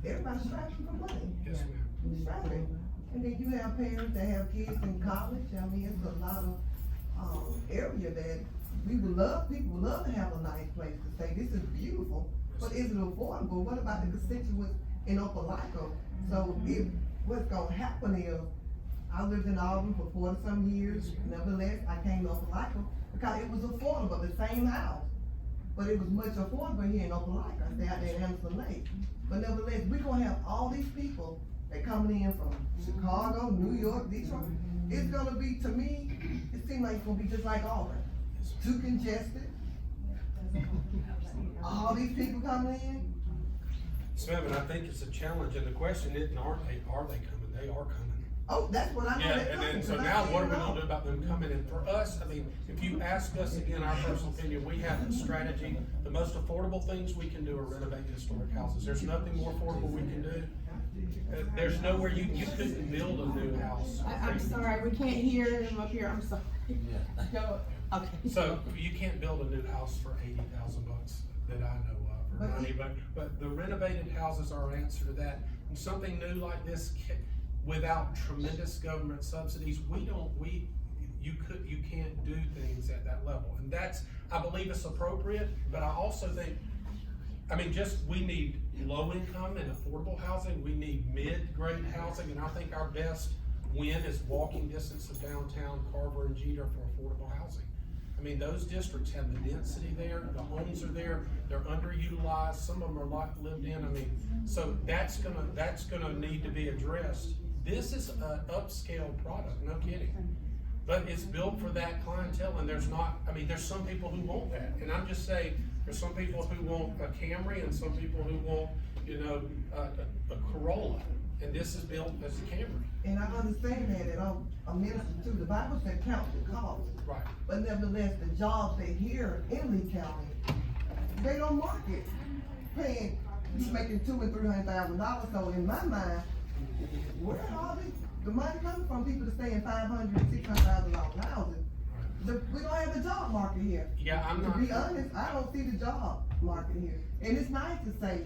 everybody's striving for money. Yes, ma'am. We're striving. And then you have parents that have kids in college, I mean, it's a lot of, area that people would love to have a nice place to stay, this is beautiful, but is it affordable? What about the constituents in Opelika? So if, what's gonna happen is, I lived in Auburn for 40-some years, nevertheless, I came to Opelika because it was affordable, the same house. But it was much affordable here in Opelika, I stay out there in Anderson Lake. But nevertheless, we're gonna have all these people that coming in from Chicago, New York, Detroit. It's gonna be, to me, it seems like it's gonna be just like Auburn, too congested. All these people coming in, Yes, ma'am, and I think it's a challenge, and the question isn't, are they coming? They are coming. oh, that's what I know. Yeah, they're and then, coming, so but I now what are can't we gonna know. do about them coming in? For us, I mean, if you ask us again, our personal opinion, we have a strategy. The most affordable things we can do are renovate historic houses. There's nothing more affordable we can do. There's nowhere you couldn't build a new house. I'm sorry, we can't hear him up here, I'm sorry. Go, okay. So you can't build a new house for $80,000 that I know of, or money, but the renovated houses are our answer to that. And something new like this, without tremendous government subsidies, you can't do things at that level. And that's, I believe it's appropriate, but I also think, we need low income and affordable housing, we need mid-grade housing, and I think our best win is walking distance of downtown Carver and Jeter for affordable housing. I mean, those districts have the density there, the homes are there, they're underutilized, some of them are like lived in, so that's gonna need to be addressed. This is an upscale product, no kidding. But it's built for that clientele, and there's some people who want that, and I'm just saying, there's some people who want a Camry and some people who want, a Corolla, and this is built as a Camry. And I understand that, and I'm minister too, the Bible said count the cost. Right. But nevertheless, the jobs they here in Lee County, they don't market paying, you making $200,000 and $300,000, so in my mind, where are the money coming from, people to stay in $500,000 and $600,000 houses? We don't have a job market here. Yeah, To be honest, I don't see the job market here, and it's nice to stay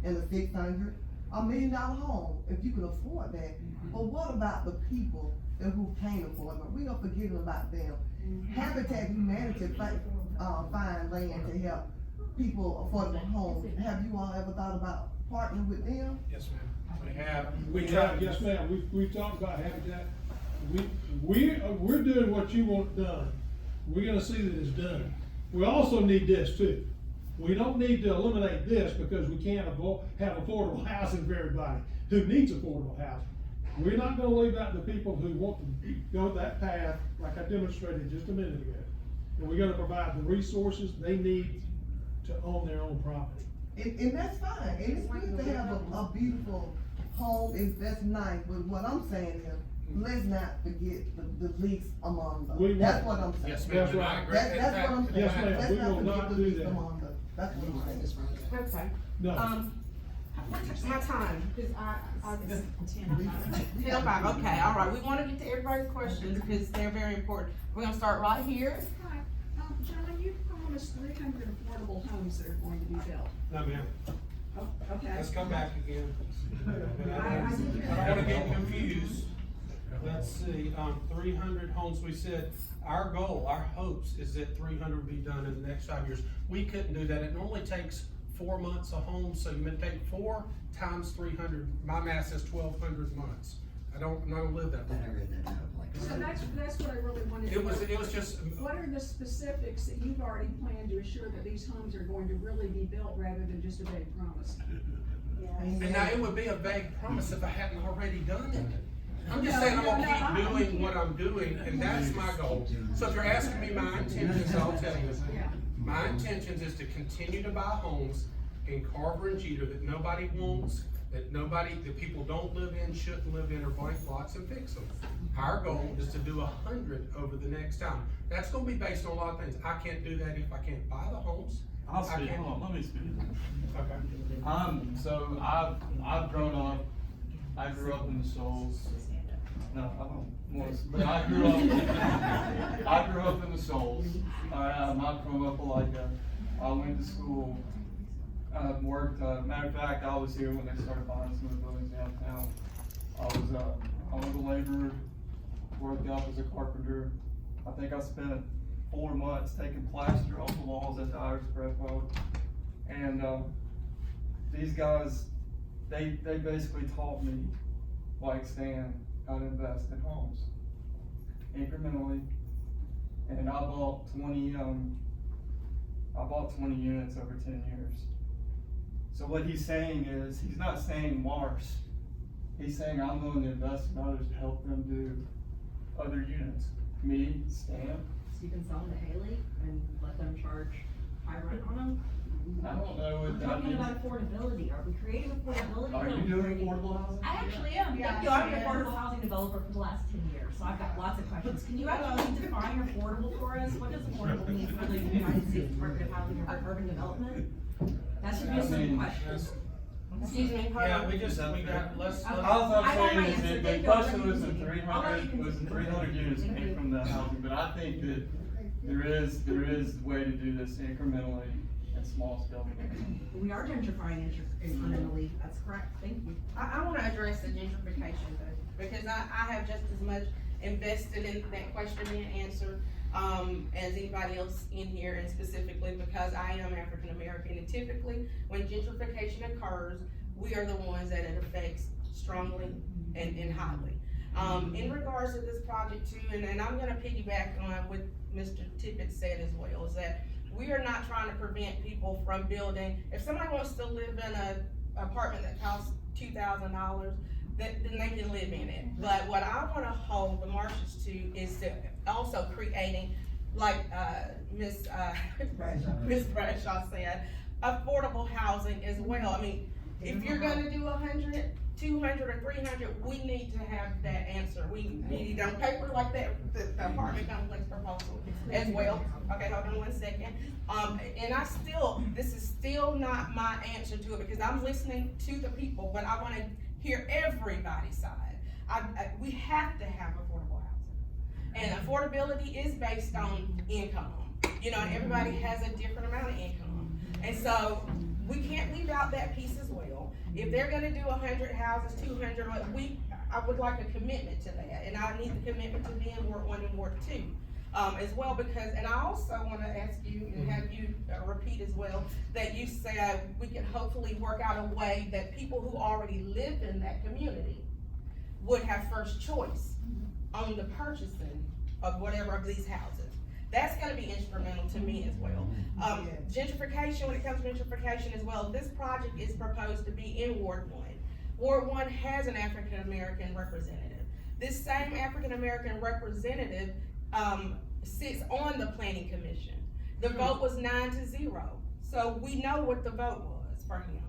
in a $600,000, $1 million home, if you can afford that. But what about the people who can't afford it? We are forgetting about them. Habitat Humanity find land to help people affordable homes. Have you all ever thought about partnering with them? Yes, ma'am, we have. We have, yes, ma'am, we talked about Habitat. We're doing what you want done. We're gonna see that it's done. We also need this too. We don't need to eliminate this because we can't have affordable housing for everybody who needs affordable housing. We're not gonna leave out the people who want to go that path, like I demonstrated just a minute ago. And we're gonna provide the resources they need to own their own property. And that's fine, and it's good to have a beautiful home, that's nice, but what I'm saying is, let's not forget the least among them. That's what I'm saying. Yes, ma'am. That's and I right. agree. That's what I'm saying. Yes, ma'am. Let's We not will forget not the do least that. among them. That's what I'm saying. Okay. No. My time, because I just. 10:05, okay, all right, we wanna get to everybody's questions, because they're very important. We're gonna start right here. Hi, John, you promised 300 affordable homes that are going to be built. No, ma'am. Oh, okay. Let's come back again. I I didn't- don't wanna get confused. Let's see, 300 homes, we said, our goal, our hopes is that 300 will be done in the next 5 years. We couldn't do that, it normally takes 4 months a home, so you may take 4 times 300, my math says 1,200 months. I don't live that Then I long. read that out like. So that's what I really wanted to It know. was just, What are the specifics that you've already planned to assure that these homes are going to really be built rather than just a vague promise? and now it would be a vague promise if I hadn't already done it. I'm just No, saying I'm no, gonna keep no, doing what I'm doing, and that's my goal. So if you're asking me my intentions, I'll tell you. Yeah. My intentions is to continue to buy homes in Carver and Jeter that nobody wants, that people don't live in, shouldn't live in, or blank lots, and fix them. Our goal is to do 100 over the next time. That's gonna be based on a lot of things. I can't do that if I can't buy the homes. I'll I speak, can't- hold on, let me speak. Okay. So I've grown up, I grew up in the Shoals. No, I don't want to, but I grew up in the Shoals. I'm not from Opelika. I went to school, worked, matter of fact, I was here when they started buying some of the buildings downtown. I was a laborer, worked out as a carpenter. I think I spent 4 months taking plaster off the walls at the Irish Bread Pub. And, these guys, they basically taught me, like Stan, how to invest in homes incrementally. And I bought 20 units over 10 years. So what he's saying is, he's not saying Marsh. He's saying I'm willing to invest in others to help them do other units. Me, Stan, So you can sell them to Haley and let them charge high rent on them? I don't know what We're that talking means. about affordability, are we creating affordability? Are or you we doing creating- affordable housing? I actually am, Yeah, thank you, I'm she an is. affordable housing developer for the last 10 years, so I've got lots of questions. Can you actually define affordable for us? What does affordable mean for the United States Department of Housing and Urban Development? That should be a simple question. Excuse me, hold Yeah, on. we got, let's. Okay. All I'm I got my saying is answer. that Thank the you. question was I'll let you the continue. 300 units came from the housing, but I think that there is a way to do this incrementally and small scale. We are gentrifying incrementally, that's correct, thank you. I wanna address the gentrification though, because I have just as much invested in that question and answer, as anybody else in here, and specifically because I am African American, and typically, when gentrification occurs, we are the ones that it affects strongly and highly. In regards to this project too, and I'm gonna piggyback on what Mr. Tippett said as well, is that we are not trying to prevent people from building. If somebody wants to live in a apartment that costs $2,000, then they can live in it. But what I wanna hold the Marshes to is to also creating, like, Ms. Bradshaw said, affordable housing as well. I mean, if you're gonna do 100, 200, or 300, we need to have that answer. We need it on paper like that, the apartment complex proposal as well. Okay, hold on 1 second. And this is still not my answer to it, because I'm listening to the people, but I wanna hear everybody's side. We have to have affordable housing. And affordability is based on income, and everybody has a different amount of income. And so, we can't leave out that piece as well. If they're gonna do 100 houses, 200, I would like a commitment to that, and I need the commitment to be in Ward 1 and Ward 2. As well, because, and I also wanna ask you, and have you repeat as well, that you said we can hopefully work out a way that people who already live in that community would have first choice on the purchasing of whatever of these houses. That's gonna be instrumental to me as well. Gentrification, when it comes to gentrification as well, this project is proposed to be in Ward 1. Ward 1 has an African American representative. This same African American representative, sits on the planning commission. The vote was 9-0, so we know what the vote was for him.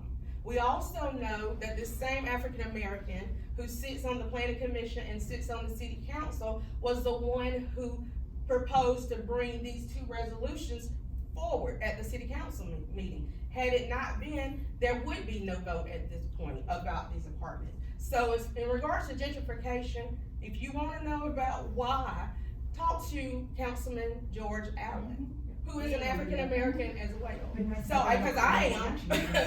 We also know that this same African American who sits on the planning commission and sits on the city council was the one who proposed to bring these 2 resolutions forward at the city council meeting. Had it not been, there would be no vote at this point about these apartments. So in regards to gentrification, if you wanna know about why, talk to Councilman George Allen, who is an African American as well. So, because I am,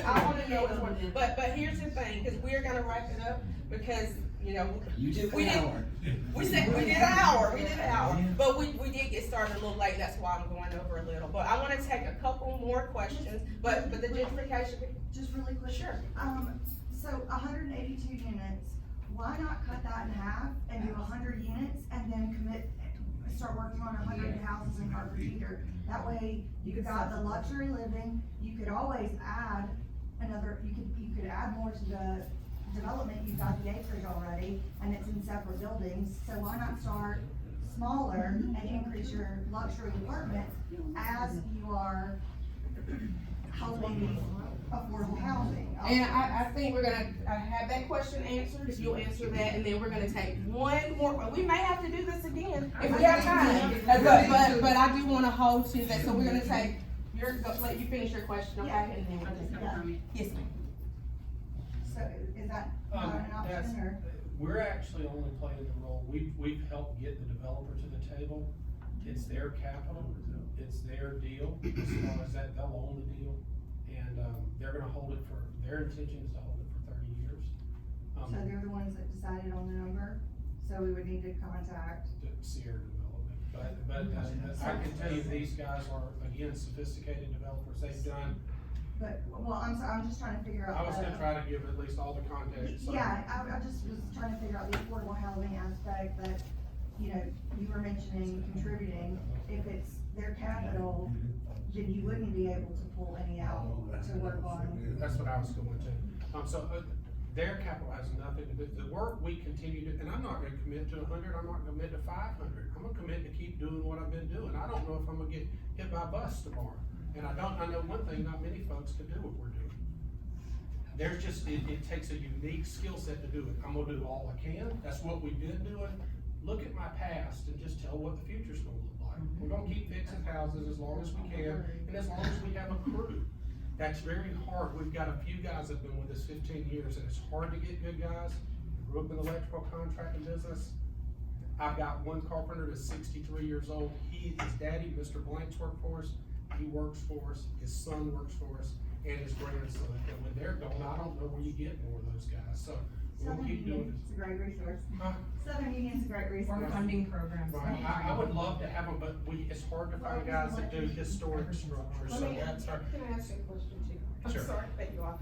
I wanna know as well. But here's the thing, cause we're gonna wrap it up, because, You took we an did- hour. we did an hour, but we did get started a little late, that's why I'm going over a little. But I wanna take a couple more questions, but the gentrification, Just really quick. sure. So 182 units, why not cut that in half and do 100 units and then start working on 100 houses in Carver Cedar? That way, you got the luxury living, you could always add you could add more to the development, you've got the acreage already, and it's in separate buildings, so why not start smaller and increase your luxury apartments as you are helping affordable housing? And I think we're gonna have that question answered, if you'll answer that, and then we're gonna take one more, we may have to do this again, if we have time. But I do wanna hold to that, so we're gonna take let you finish your question, okay? Yeah. And then we'll take it. Yes, ma'am. So is that not an That's, option or? we're actually only playing the role, we've helped get the developer to the table. It's their capital, it's their deal, as far as that, they'll own the deal. And, they're gonna hold it for, their intention is to hold it for 30 years. So they're the ones that decided on the number, so we would need to contact. The Sierra Development, but I can tell you, these guys are, again, sophisticated developers, they've done, But, well, I'm sorry, I'm just trying to figure out. I was gonna try to give at least all the context. So- Yeah, I just was trying to figure out the affordable housing aspect that, you know, you were mentioning contributing. If it's their capital, then you wouldn't be able to pull any out to work on. That's what I was going to. Their capital has nothing to do, the work we continue to, and I'm not gonna commit to 100, I'm not gonna commit to 500. I'm gonna commit to keep doing what I've been doing. I don't know if I'm gonna get hit by a bus tomorrow. And I know one thing, not many folks can do what we're doing. There's just, it takes a unique skill set to do it. I'm gonna do all I can, that's what we've been doing. Look at my past and just tell what the future's gonna look like. We're gonna keep fixing houses as long as we can, and as long as we have a crew. That's very hard. We've got a few guys that have been with us 15 years, and it's hard to get good guys. I grew up in the electrical contracting business. I've got one carpenter that's 63 years old. His daddy, Mr. Blanks, worked for us. He works for us, his son works for us, and his grandson. And when they're gone, I don't know where you get more of those guys, so we'll Southern keep doing Union's a great resource. Huh? Southern Union's a great resource. Or funding programs. Right, I would love to have them, but it's hard to find guys that do historic structures, so that's our. Can I ask you a question too? I'm Sure. sorry to cut you off.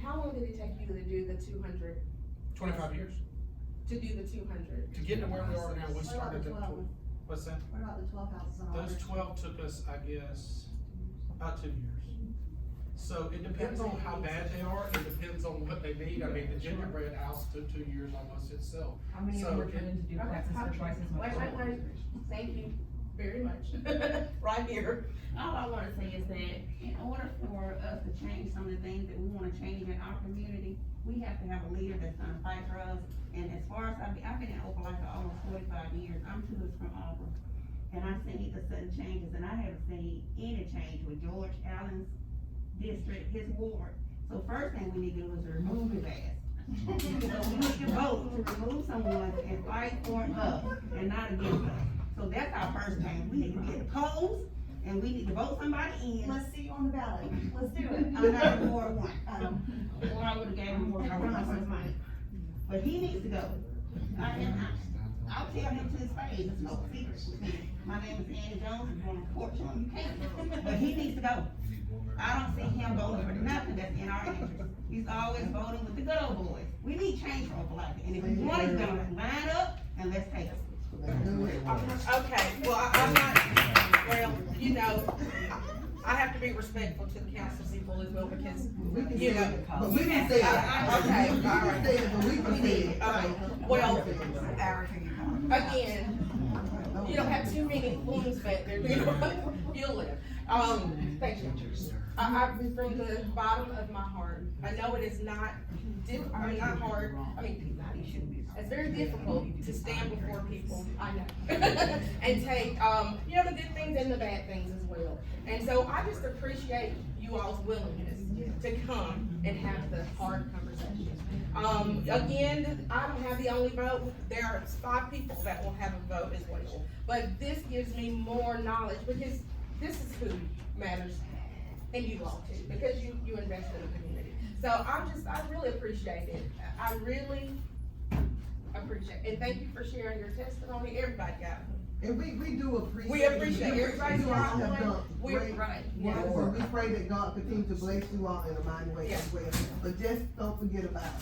How long did it take you to do the 200, 25 years. to do the 200? To get to where we are now, we What about started the at 12? what's that? What about the 12 houses on Those Auburn? 12 took us, I guess, about 2 years. So it depends on how bad they are, it depends on what they need. I mean, the gingerbread house took 2 years almost itself. How many of them So were turned into duplexes for twice as much? Wait, thank you very much. Right here. All I wanna say is that in order for us to change some of the things that we wanna change in our community, we have to have a leader that's gonna fight for us. And as far as I've been in Opelika almost 45 years, I'm 2 years from Auburn. And I've seen the sudden changes, and I haven't seen any change with George Allen's district, his ward. So first thing we need to do is remove his ass. So we need to vote to remove someone and fight for us and not against us. So that's our first thing. We need to get opposed, and we need to vote somebody in. Let's see you on the ballot. Let's do it. I'm not in Ward 1. Or I would've gave him more, I run for his money. But he needs to go. I'll tell him to his face, it's no secret. My name is Annie Jones, I'm on the porch on you can't. But he needs to go. I don't see him voting for nothing that's in our interest. He's always voting with the good old boys. We need change for Opelika, and if we want it, then line up and let's take it. Okay, well, I'm not, well, you know, I have to be respectful to the council people as well, because, you know. But we can say it. Okay, We can say it, but we can say it. Okay, well, again, you don't have too many wounds back there, do you live. Thank you. I, from the bottom of my heart, I know it is not not hard, it's very difficult to stand before people, I know. And take, the good things and the bad things as well. And so I just appreciate you all's willingness to come and have the hard conversations. Again, I don't have the only vote, there are 5 people that will have a vote as well. But this gives me more knowledge, because this is who matters, and you all too, because you invest in the community. So I really appreciate it. I really appreciate it. And thank you for sharing your testimony. Everybody got one. And we do appreciate. We appreciate everybody's You all have got done one. We're great right. work. So we pray that God continue to bless you all in a mighty way as well. But just don't forget about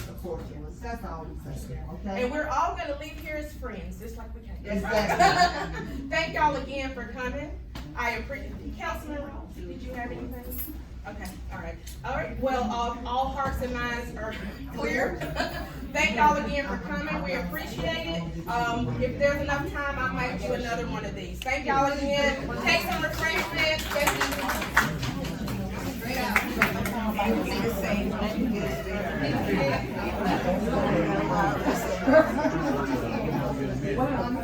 the portion. That's all we say, okay? And we're all gonna leave here as friends, just like we came. Exactly. Thank y'all again for coming. I appreciate, Councilman Ross, did you have anything? Okay, all right, well, all hearts and minds are clear. Thank y'all again for coming, we appreciate it. If there's enough time, I might do another one of these. Thank y'all again, take some refreshments. Wow.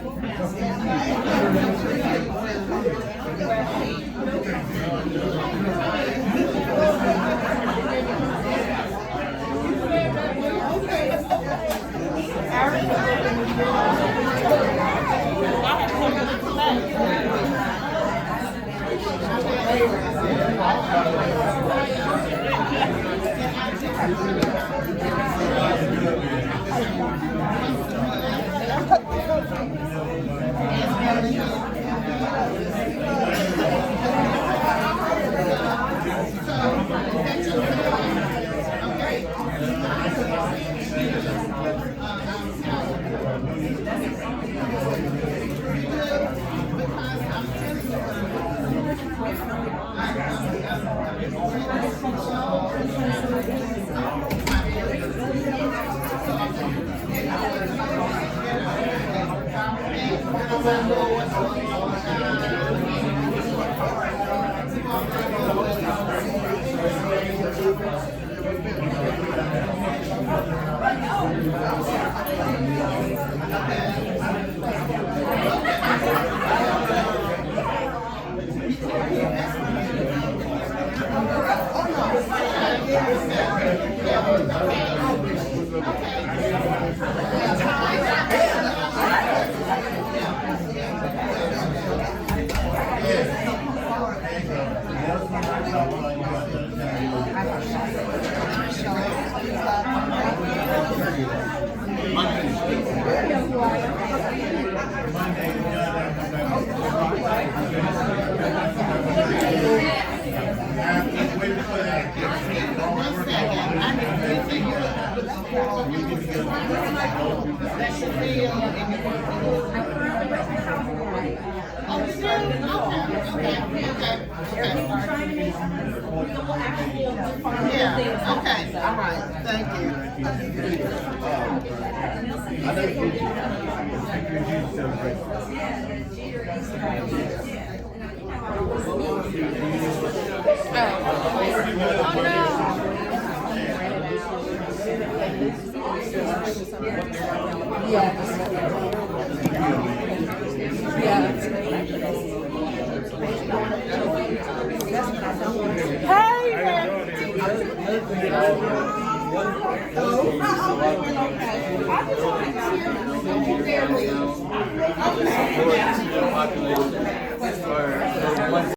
Yeah, okay, all right, thank you. Population.